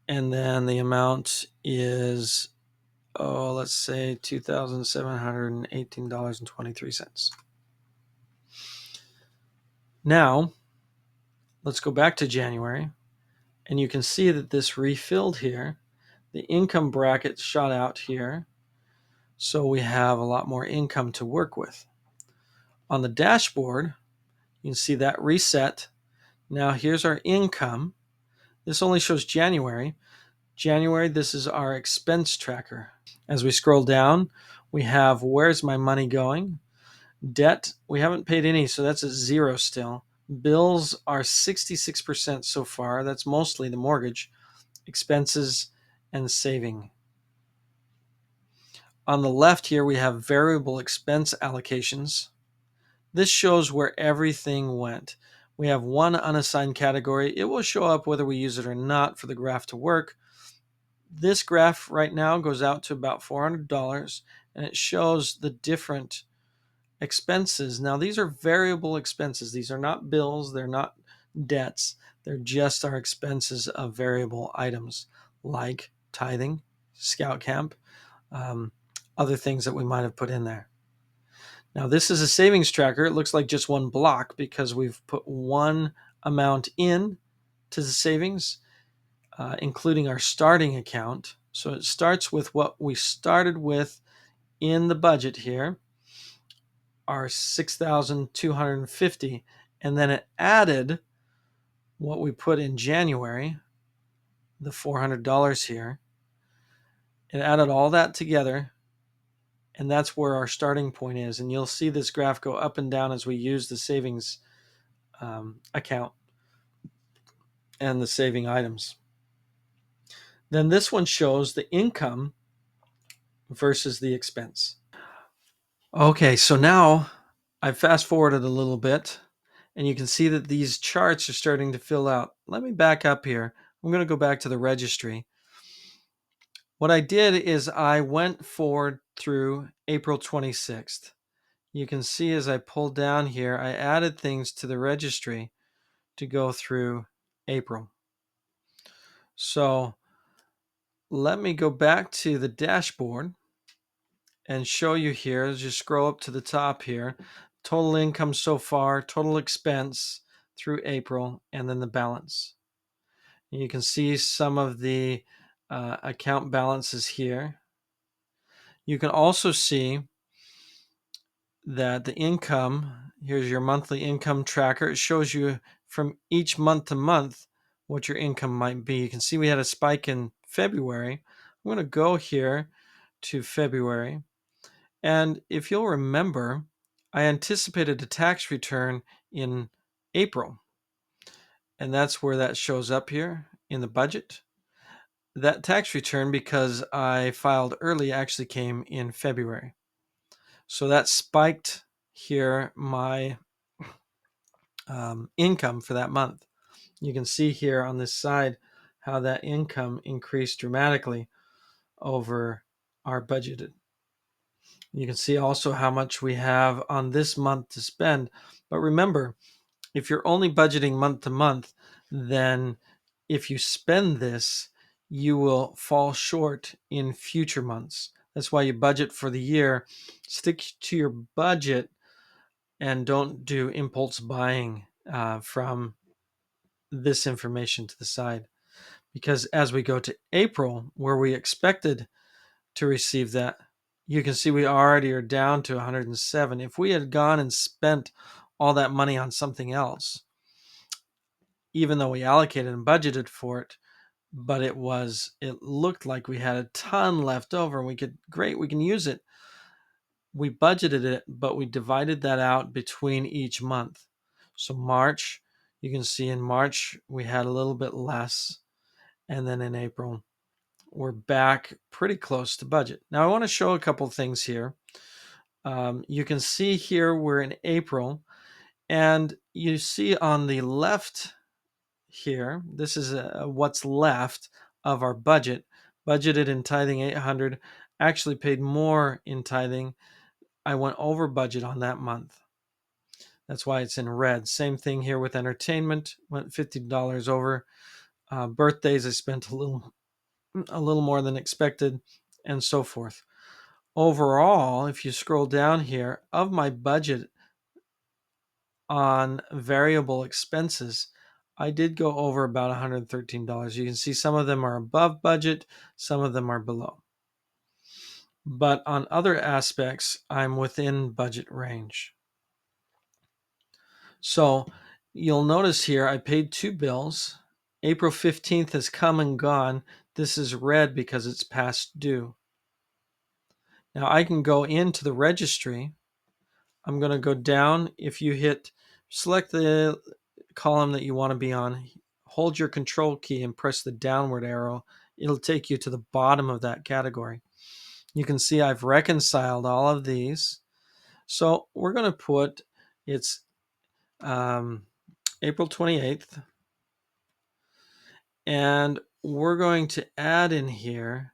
And then the amount is, let's say $2,718.23. Now, let's go back to January. And you can see that this refilled here. The income bracket shot out here. So we have a lot more income to work with. On the dashboard, you can see that reset. Now here's our income. This only shows January. January, this is our expense tracker. As we scroll down, we have where's my money going? Debt, we haven't paid any, so that's at 0 still. Bills are 66% so far. That's mostly the mortgage. Expenses and saving. On the left here, we have variable expense allocations. This shows where everything went. We have one unassigned category. It will show up whether we use it or not for the graph to work. This graph right now goes out to about $400, and it shows the different expenses. Now, these are variable expenses. These are not bills. They're not debts. They're just our expenses of variable items like tithing, scout camp, other things that we might have put in there. Now, this is a savings tracker. It looks like just one block because we've put one amount in to the savings, including our starting account. So it starts with what we started with in the budget here, our $6,250, and then it added what we put in January, the $400 here. It added all that together, and that's where our starting point is. And you'll see this graph go up and down as we use the savings account and the saving items. Then this one shows the income versus the expense. Okay, so now I fast forwarded a little bit, and you can see that these charts are starting to fill out. Let me back up here. I'm going to go back to the registry. What I did is I went forward through April 26th. You can see as I pulled down here, I added things to the registry to go through April. So let me go back to the dashboard and show you here. Just scroll up to the top here. Total income so far, total expense through April, and then the balance. You can see some of the account balances here. You can also see that the income, here's your monthly income tracker. It shows you from each month to month what your income might be. You can see we had a spike in February. I'm going to go here to February. And if you'll remember, I anticipated a tax return in April. And that's where that shows up here in the budget. That tax return, because I filed early, actually came in February. So that spiked here my income for that month. You can see here on this side how that income increased dramatically over our budgeted. You can see also how much we have on this month to spend. But remember, if you're only budgeting month to month, then if you spend this, you will fall short in future months. That's why you budget for the year. Stick to your budget and don't do impulse buying from this information to the side. Because as we go to April, where we expected to receive that You can see we already are down to 107. If we had gone and spent all that money on something else, even though we allocated and budgeted for it, but it looked like we had a ton left over and we can use it. We budgeted it, but we divided that out between each month. So March, you can see in March we had a little bit less, and then in April we're back pretty close to budget. Now I want to show a couple things here. You can see here we're in April, and you see on the left here, this is what's left of our budget. Budgeted in tithing 800, actually paid more in tithing. I went over budget on that month. That's why it's in red. Same thing here with entertainment, went $50 over. Birthdays, I spent a little more than expected, and so forth. Overall, if you scroll down here, of my budget on variable expenses, I did go over about $113. You can see some of them are above budget, some of them are below. But on other aspects, I'm within budget range. So you'll notice here I paid 2 bills. April 15th has come and gone. This is red because it's past due. Now I can go into the registry. I'm going to go down. If you select the column that you want to be on, hold your control key and press the downward arrow. It'll take you to the bottom of that category. You can see I've reconciled all of these. So we're going to put it's April 28th. And we're going to add in here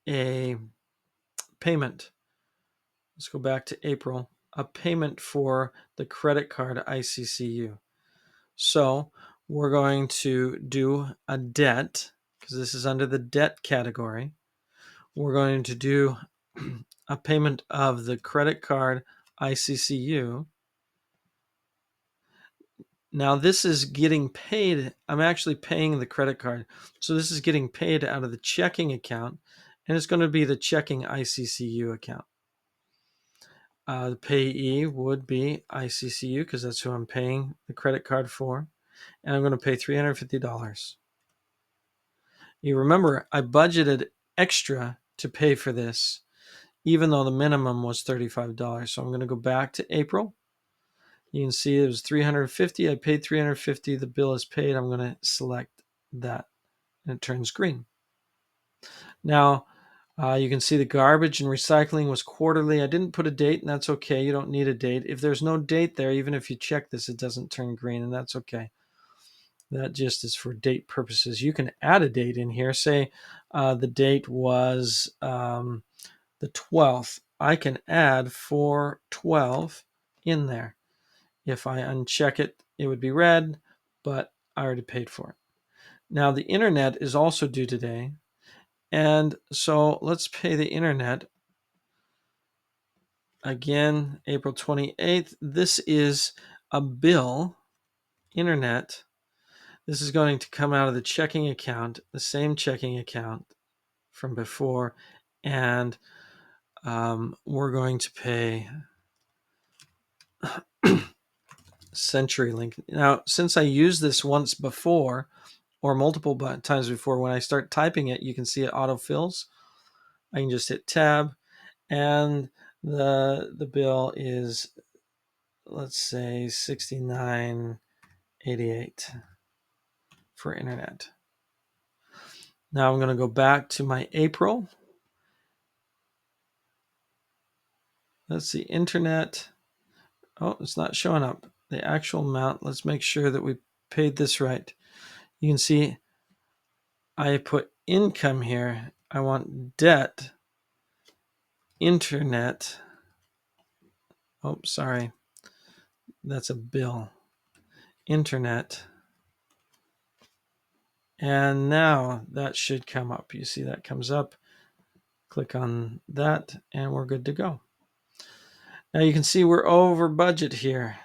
a payment. Let's go back to April, a payment for the credit card ICCU. So we're going to do a debt, because this is under the debt category. We're going to do a payment of the credit card ICCU. Now this is getting paid. I'm actually paying the credit card. So this is getting paid out of the checking account, and it's going to be the checking ICCU account. The payee would be ICCU because that's who I'm paying the credit card for. And I'm going to pay $350. You remember, I budgeted extra to pay for this, even though the minimum was $35. So I'm going to go back to April. You can see it was $350. I paid $350. The bill is paid. I'm going to select that, and it turns green. Now, you can see the garbage and recycling was quarterly. I didn't put a date, and that's okay. You don't need a date. If there's no date there, even if you check this, it doesn't turn green, and that's okay. That just is for date purposes. You can add a date in here. Say the date was the 12th. I can add 4/12 in there. If I uncheck it, it would be red, but I already paid for it. Now the internet is also due today. And so let's pay the internet. Again, April 28th. This is a bill, internet. This is going to come out of the checking account, the same checking account from before. And we're going to pay CenturyLink. Now, since I used this once before, or multiple times before, when I start typing it, you can see it autofills. I can just hit tab, and the bill is, let's say, $69.88 for internet. Now I'm going to go back to my April. Let's see, internet. Oh, it's not showing up. The actual amount. Let's make sure that we paid this right. You can see I put income here. I want debt, internet. Oh, sorry. That's a bill. Internet. And now that should come up. You see that comes up. Click on that and we're good to go. Now you can see we're over budget here.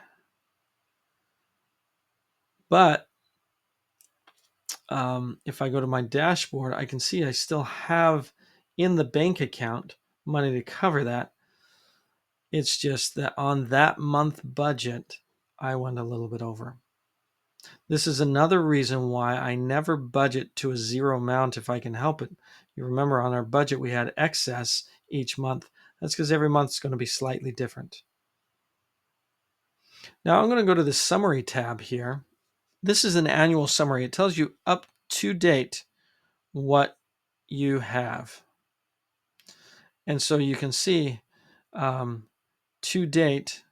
But if I go to my dashboard, I can see I still have in the bank account money to cover that. It's just that on that month budget, I went a little bit over. This is another reason why I never budget to a zero amount if I can help it. You remember on our budget, we had excess each month. That's because every month is going to be slightly different. Now I'm going to go to the summary tab here. This is an annual summary. It tells you up to date what you have. And so you can see to date,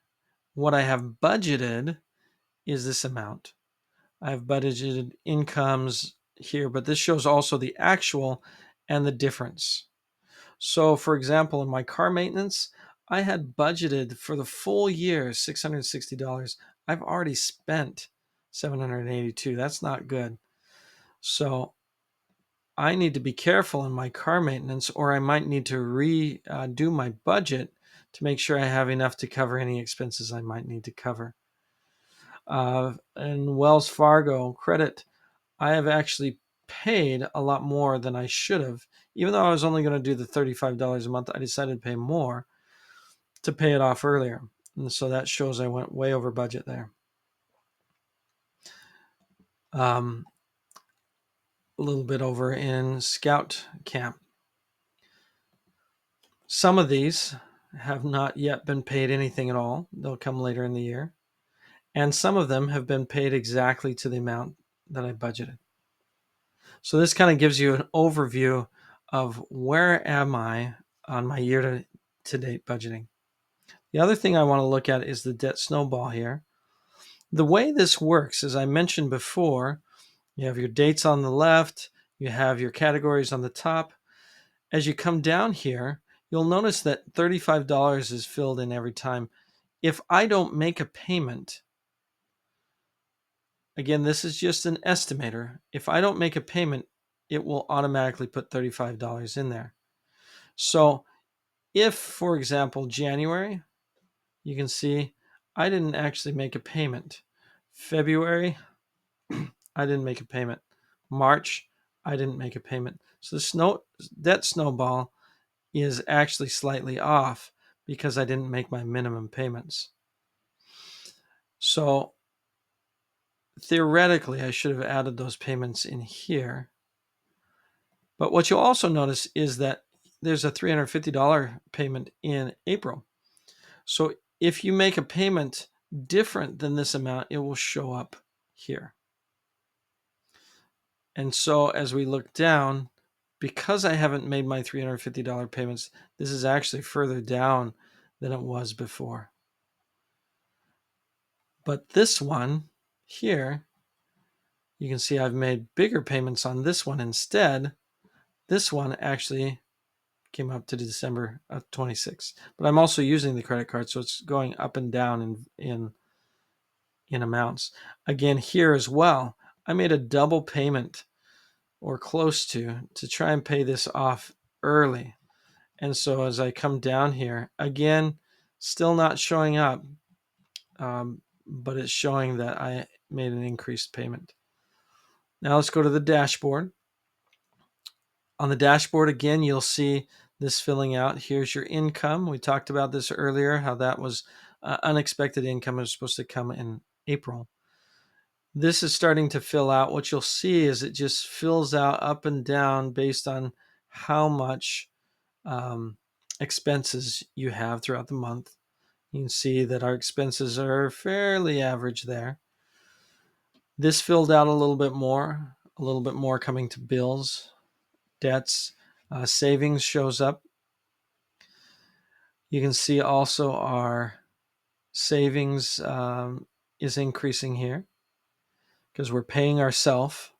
what I have budgeted is this amount. I've budgeted incomes here, but this shows also the actual and the difference. So for example, in my car maintenance, I had budgeted for the full year $660. I've already spent $782. That's not good. So I need to be careful in my car maintenance, or I might need to redo my budget to make sure I have enough to cover any expenses I might need to cover. And Wells Fargo credit, I have actually paid a lot more than I should have. Even though I was only going to do the $35 a month, I decided to pay more to pay it off earlier. And so that shows I went way over budget there. A little bit over in Scout Camp. Some of these have not yet been paid anything at all. They'll come later in the year. And some of them have been paid exactly to the amount that I budgeted. So this kind of gives you an overview of where am I on my year-to-date budgeting. The other thing I want to look at is the debt snowball here. The way this works, as I mentioned before, you have your dates on the left, you have your categories on the top. As you come down here, you'll notice that $35 is filled in every time. If I don't make a payment, again, this is just an estimator. If I don't make a payment, it will automatically put $35 in there. So if, for example, January, you can see I didn't actually make a payment. February, I didn't make a payment. March, I didn't make a payment. So the debt snowball is actually slightly off because I didn't make my minimum payments. So theoretically, I should have added those payments in here. But what you'll also notice is that there's a $350 payment in April. So if you make a payment different than this amount, it will show up here. And so as we look down, because I haven't made my $350 payments, this is actually further down than it was before. But this one here, you can see I've made bigger payments on this one instead. This one actually came up to December of 26. But I'm also using the credit card, so it's going up and down in amounts. Again, here as well, I made a double payment or close to try and pay this off early. And so as I come down here, again, still not showing up, but it's showing that I made an increased payment. Now let's go to the dashboard. On the dashboard, again, you'll see this filling out. Here's your income. We talked about this earlier, how that was unexpected income. It was supposed to come in April. This is starting to fill out. What you'll see is it just fills out up and down based on how much expenses you have throughout the month. You can see that our expenses are fairly average there. This filled out a little bit more coming to bills, debts, savings shows up. You can see also our savings is increasing here because we're paying ourselves.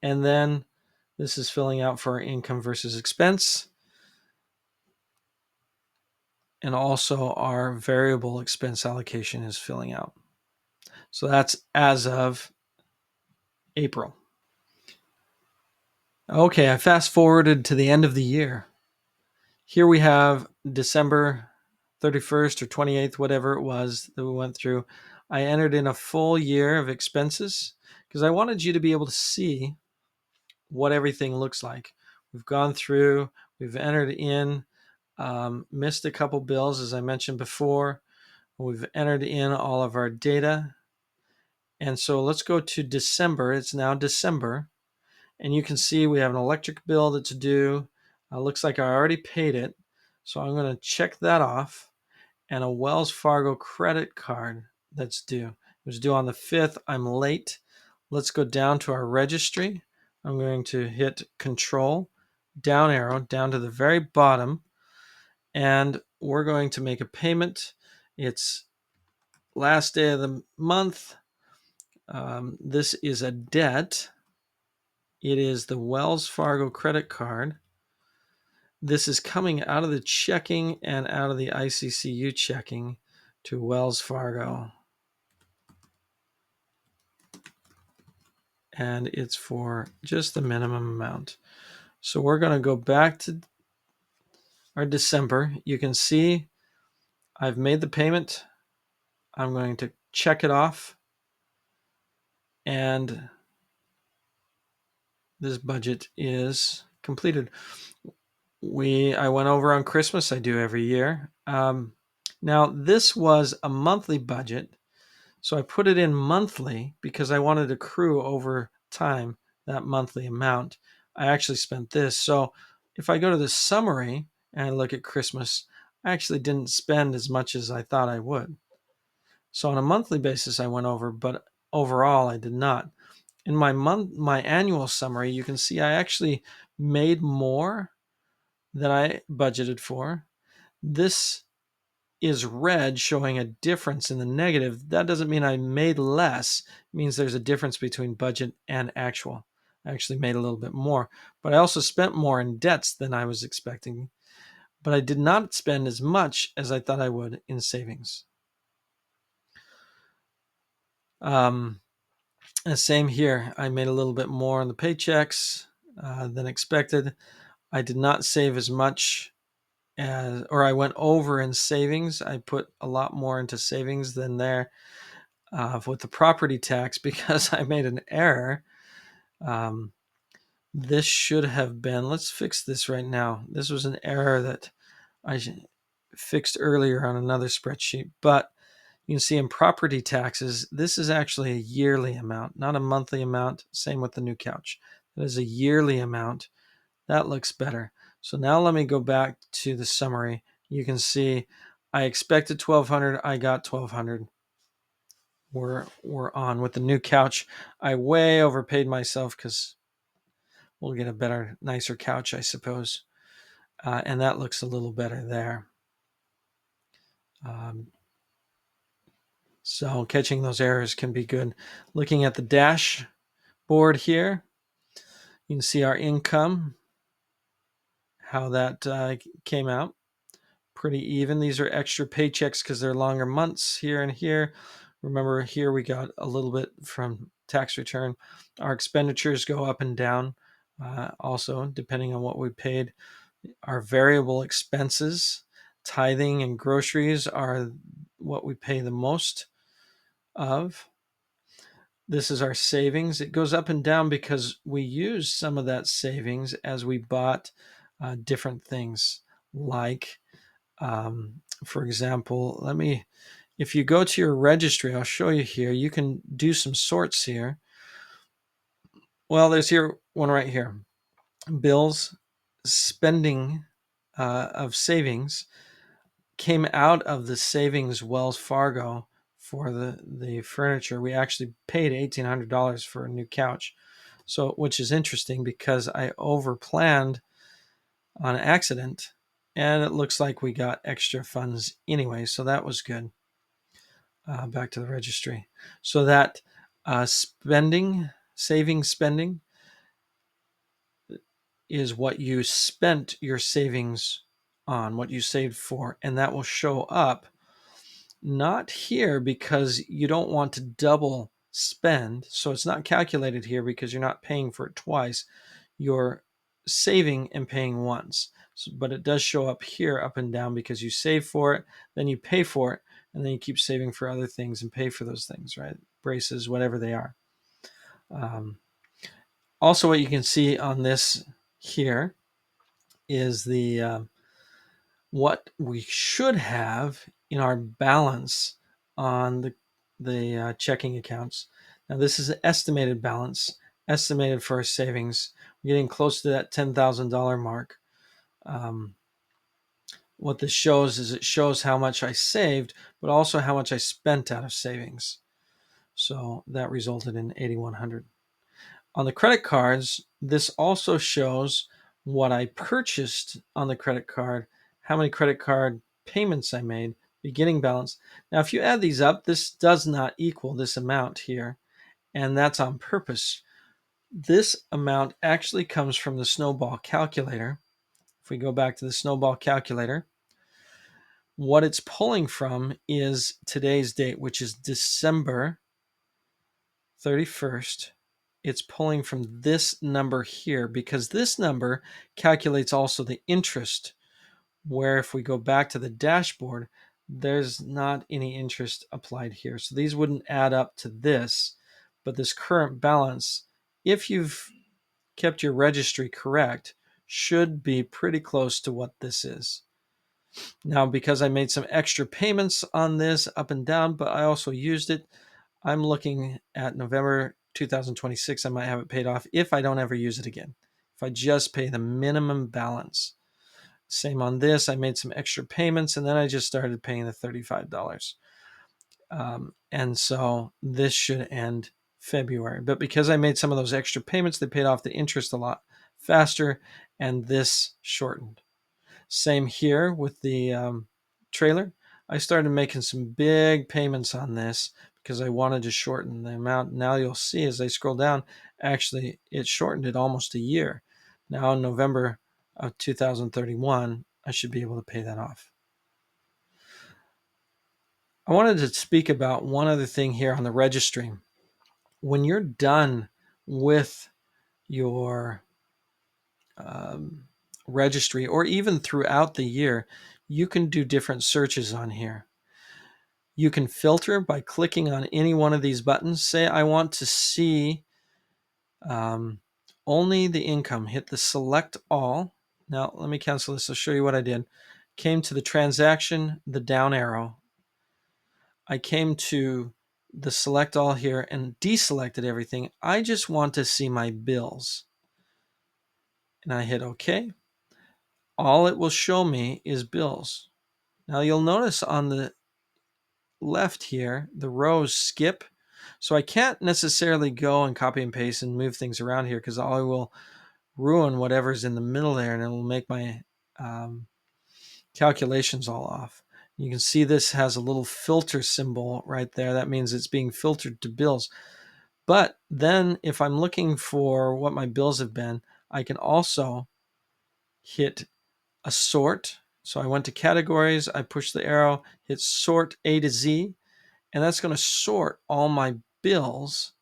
And then this is filling out for our income versus expense. And also our variable expense allocation is filling out. So that's as of April. Okay, I fast forwarded to the end of the year. Here we have December 31st or 28th, whatever it was that we went through. I entered in a full year of expenses because I wanted you to be able to see what everything looks like. We've gone through, we've entered in missed a couple bills, as I mentioned before. We've entered in all of our data. And so let's go to December. It's now December. And you can see we have an electric bill that's due. Looks like I already paid it. So I'm going to check that off. And a Wells Fargo credit card that's due. It was due on the 5th. I'm late. Let's go down to our registry. I'm going to hit Control, down arrow, down to the very bottom. And we're going to make a payment. It's last day of the month. This is a debt. It is the Wells Fargo credit card. This is coming out of the checking and out of the ICCU checking to Wells Fargo. And it's for just the minimum amount. So we're going to go back to our December. You can see I've made the payment. I'm going to check it off. And this budget is completed. I went over on Christmas. I do every year. Now, this was a monthly budget. So I put it in monthly because I wanted to accrue over time that monthly amount. I actually spent this. So if I go to the summary and I look at Christmas, I actually didn't spend as much as I thought I would. So on a monthly basis, I went over, but overall, I did not. In my annual summary, you can see I actually made more than I budgeted for. This is red, showing a difference in the negative. That doesn't mean I made less. It means there's a difference between budget and actual. I actually made a little bit more, but I also spent more in debts than I was expecting. But I did not spend as much as I thought I would in savings. And same here. I made a little bit more on the paychecks than expected. I did not save as much or I went over in savings. I put a lot more into savings than there with the property tax because I made an error. This should have been, let's fix this right now. This was an error that I fixed earlier on another spreadsheet, but you can see in property taxes, this is actually a yearly amount, not a monthly amount. Same with the new couch. That is a yearly amount. That looks better. So now let me go back to the summary. You can see I expected 1200, I got 1200. We're on with the new couch. I way overpaid myself because we'll get a better, nicer couch, I suppose. And that looks a little better there. So catching those errors can be good. Looking at the dashboard here, you can see our income, how that came out. Pretty even. These are extra paychecks because they're longer months here and here. Remember, here we got a little bit from tax return. Our expenditures go up and down also, depending on what we paid. Our variable expenses, tithing and groceries, are what we pay the most of. This is our savings. It goes up and down because we use some of that savings as we bought different things like for example, if you go to your registry, I'll show you here, you can do some sorts here. Well, there's here one right here. Bills, spending of savings came out of the savings Wells Fargo for the furniture. We actually paid $1,800 for a new couch. So, which is interesting because I overplanned on accident, and it looks like we got extra funds anyway, so that was good. Back to the registry. So that spending is what you spent your savings on, what you saved for, and that will show up not here because you don't want to double spend. So it's not calculated here because you're not paying for it twice. You're saving and paying once. But it does show up here up and down because you save for it, then you pay for it, and then you keep saving for other things and pay for those things, right? Braces, whatever they are. Also, what you can see on this here is the what we should have in our balance on the checking accounts. Now this is an estimated balance, estimated for our savings. We're getting close to that $10,000 mark. What this shows is it shows how much I saved, but also how much I spent out of savings. So that resulted in 8,100. On the credit cards, this also shows what I purchased on the credit card, how many credit card payments I made, beginning balance. Now, if you add these up, this does not equal this amount here, and that's on purpose. This amount actually comes from the Snowball calculator. If we go back to the Snowball calculator, what it's pulling from is today's date, which is December 31st. It's pulling from this number here because this number calculates also the interest, where if we go back to the dashboard, there's not any interest applied here. So these wouldn't add up to this, but this current balance, if you've kept your registry correct, should be pretty close to what this is. Now, because I made some extra payments on this up and down, but I also used it, I'm looking at November 2026. I might have it paid off if I don't ever use it again. If I just pay the minimum balance. Same on this. I made some extra payments and then I just started paying the $35. And so this should end February. But because I made some of those extra payments, they paid off the interest a lot faster and this shortened. Same here with the trailer. I started making some big payments on this because I wanted to shorten the amount. Now you'll see as I scroll down, actually it shortened it almost a year. Now in November of 2031, I should be able to pay that off. I wanted to speak about one other thing here on the registry. When you're done with your registry, or even throughout the year, you can do different searches on here. You can filter by clicking on any one of these buttons. Say I want to see only the income. Hit the select all. Now let me cancel this. I'll show you what I did. Came to the transaction, the down arrow. I came to the select all here and deselected everything. I just want to see my bills. And I hit OK. All it will show me is bills. Now you'll notice on the left here, the rows skip. So I can't necessarily go and copy and paste and move things around here because I will ruin whatever's in the middle there and it will make my calculations all off. You can see this has a little filter symbol right there. That means it's being filtered to bills. But then if I'm looking for what my bills have been, I can also hit a sort. So I went to categories, I pushed the arrow, hit sort A to Z, and that's going to sort all my bills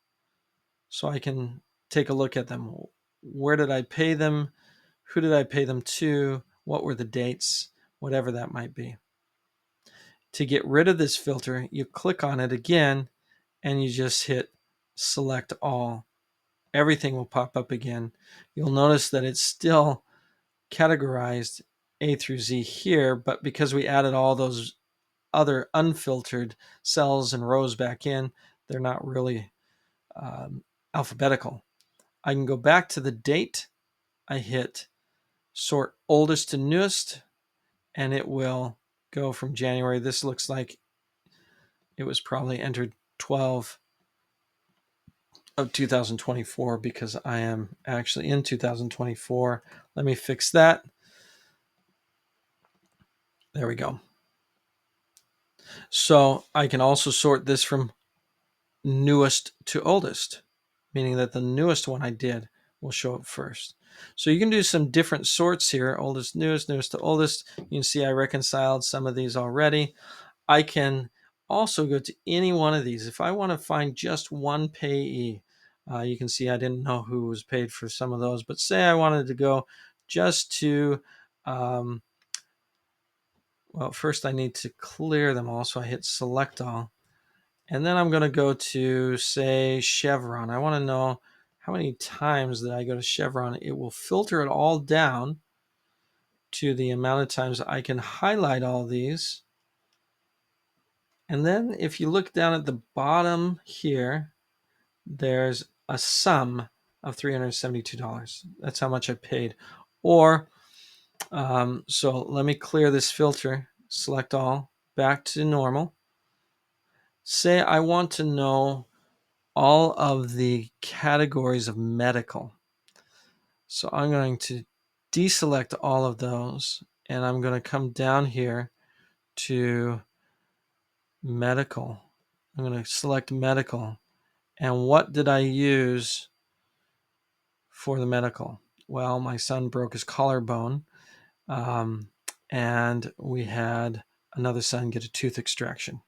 so I can take a look at them. Where did I pay them? Who did I pay them to? What were the dates? Whatever that might be. To get rid of this filter, you click on it again and you just hit select all. Everything will pop up again. You'll notice that it's still categorized A through Z here, but because we added all those other unfiltered cells and rows back in, they're not really alphabetical. I can go back to the date. I hit sort oldest to newest, and it will go from January. This looks like it was probably entered 12 of 2024 because I am actually in 2024. Let me fix that. There we go. So I can also sort this from newest to oldest, meaning that the newest one I did will show up first. So you can do some different sorts here, oldest, newest, newest to oldest. You can see I reconciled some of these already. I can also go to any one of these. If I want to find just one payee, you can see I didn't know who was paid for some of those, but say I wanted to go just to, well, first I need to clear them all. So I hit select all. And then I'm going to go to, say, Chevron. I want to know how many times that I go to Chevron. It will filter it all down to the amount of times I can highlight all these. And then if you look down at the bottom here, there's a sum of $372. That's how much I paid. Or, so let me clear this filter, select all, back to normal. Say I want to know all of the categories of medical. So I'm going to deselect all of those, and I'm going to come down here to medical. I'm going to select medical. And what did I use for the medical? Well, my son broke his collarbone, and we had another son get a tooth extraction.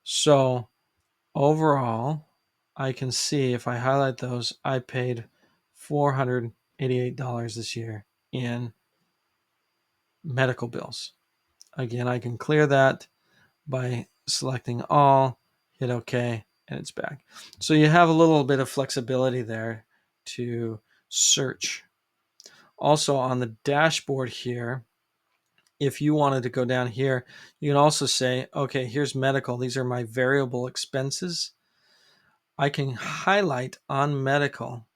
So overall, I can see if I highlight those, I paid $488 this year in medical bills. Again, I can clear that by selecting all, hit OK, and it's back. So you have a little bit of flexibility there to search. Also on the dashboard here, if you wanted to go down here, you can also say, okay, here's medical. These are my variable expenses. I can highlight on medical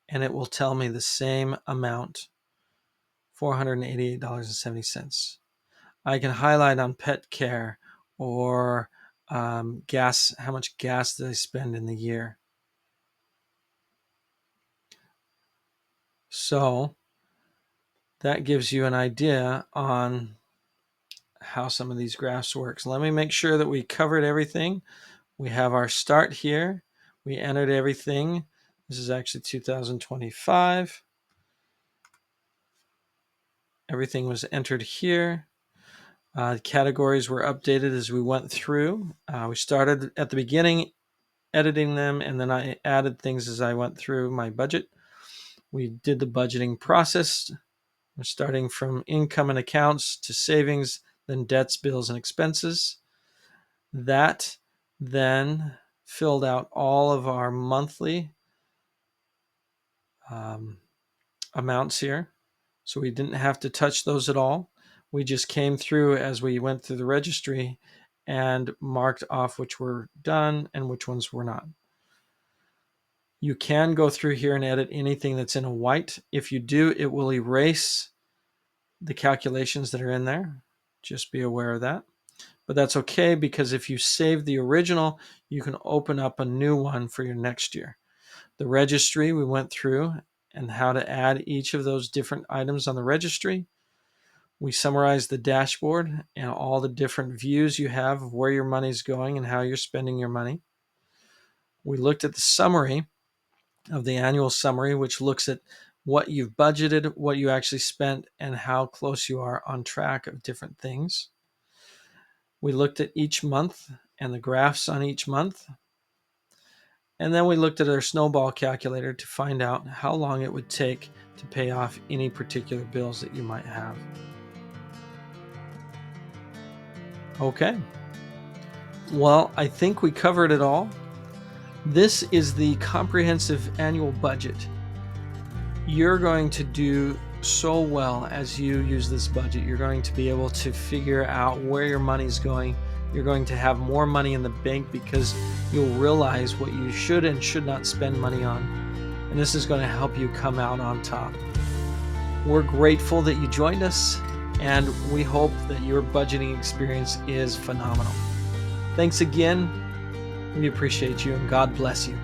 and it will tell me the same amount, $488.70. I can highlight on pet care or gas, how much gas did I spend in the year. So that gives you an idea on how some of these graphs work. So let me make sure that we covered everything. We have our start here. We entered everything. This is actually 2025. Everything was entered here. Categories were updated as we went through. We started at the beginning editing them, and then I added things as I went through my budget. We did the budgeting process. We're starting from income and accounts to savings, then debts, bills, and expenses. That then filled out all of our monthly amounts here. So we didn't have to touch those at all. We just came through as we went through the registry and marked off which were done and which ones were not. You can go through here and edit anything that's in a white. If you do, it will erase the calculations that are in there. Just be aware of that. But that's okay, because if you save the original, you can open up a new one for your next year. The registry we went through and how to add each of those different items on the registry. We summarized the dashboard and all the different views you have of where your money's going and how you're spending your money. We looked at the summary of the annual summary, which looks at what you've budgeted, what you actually spent, and how close you are on track of different things. We looked at each month and the graphs on each month. And then we looked at our Snowball calculator to find out how long it would take to pay off any particular bills that you might have. Okay. Well, I think we covered it all. This is the comprehensive annual budget. You're going to do so well as you use this budget. You're going to be able to figure out where your money's going. You're going to have more money in the bank because you'll realize what you should and should not spend money on. And this is going to help you come out on top. We're grateful that you joined us, and we hope that your budgeting experience is phenomenal. Thanks again. We appreciate you, and God bless you.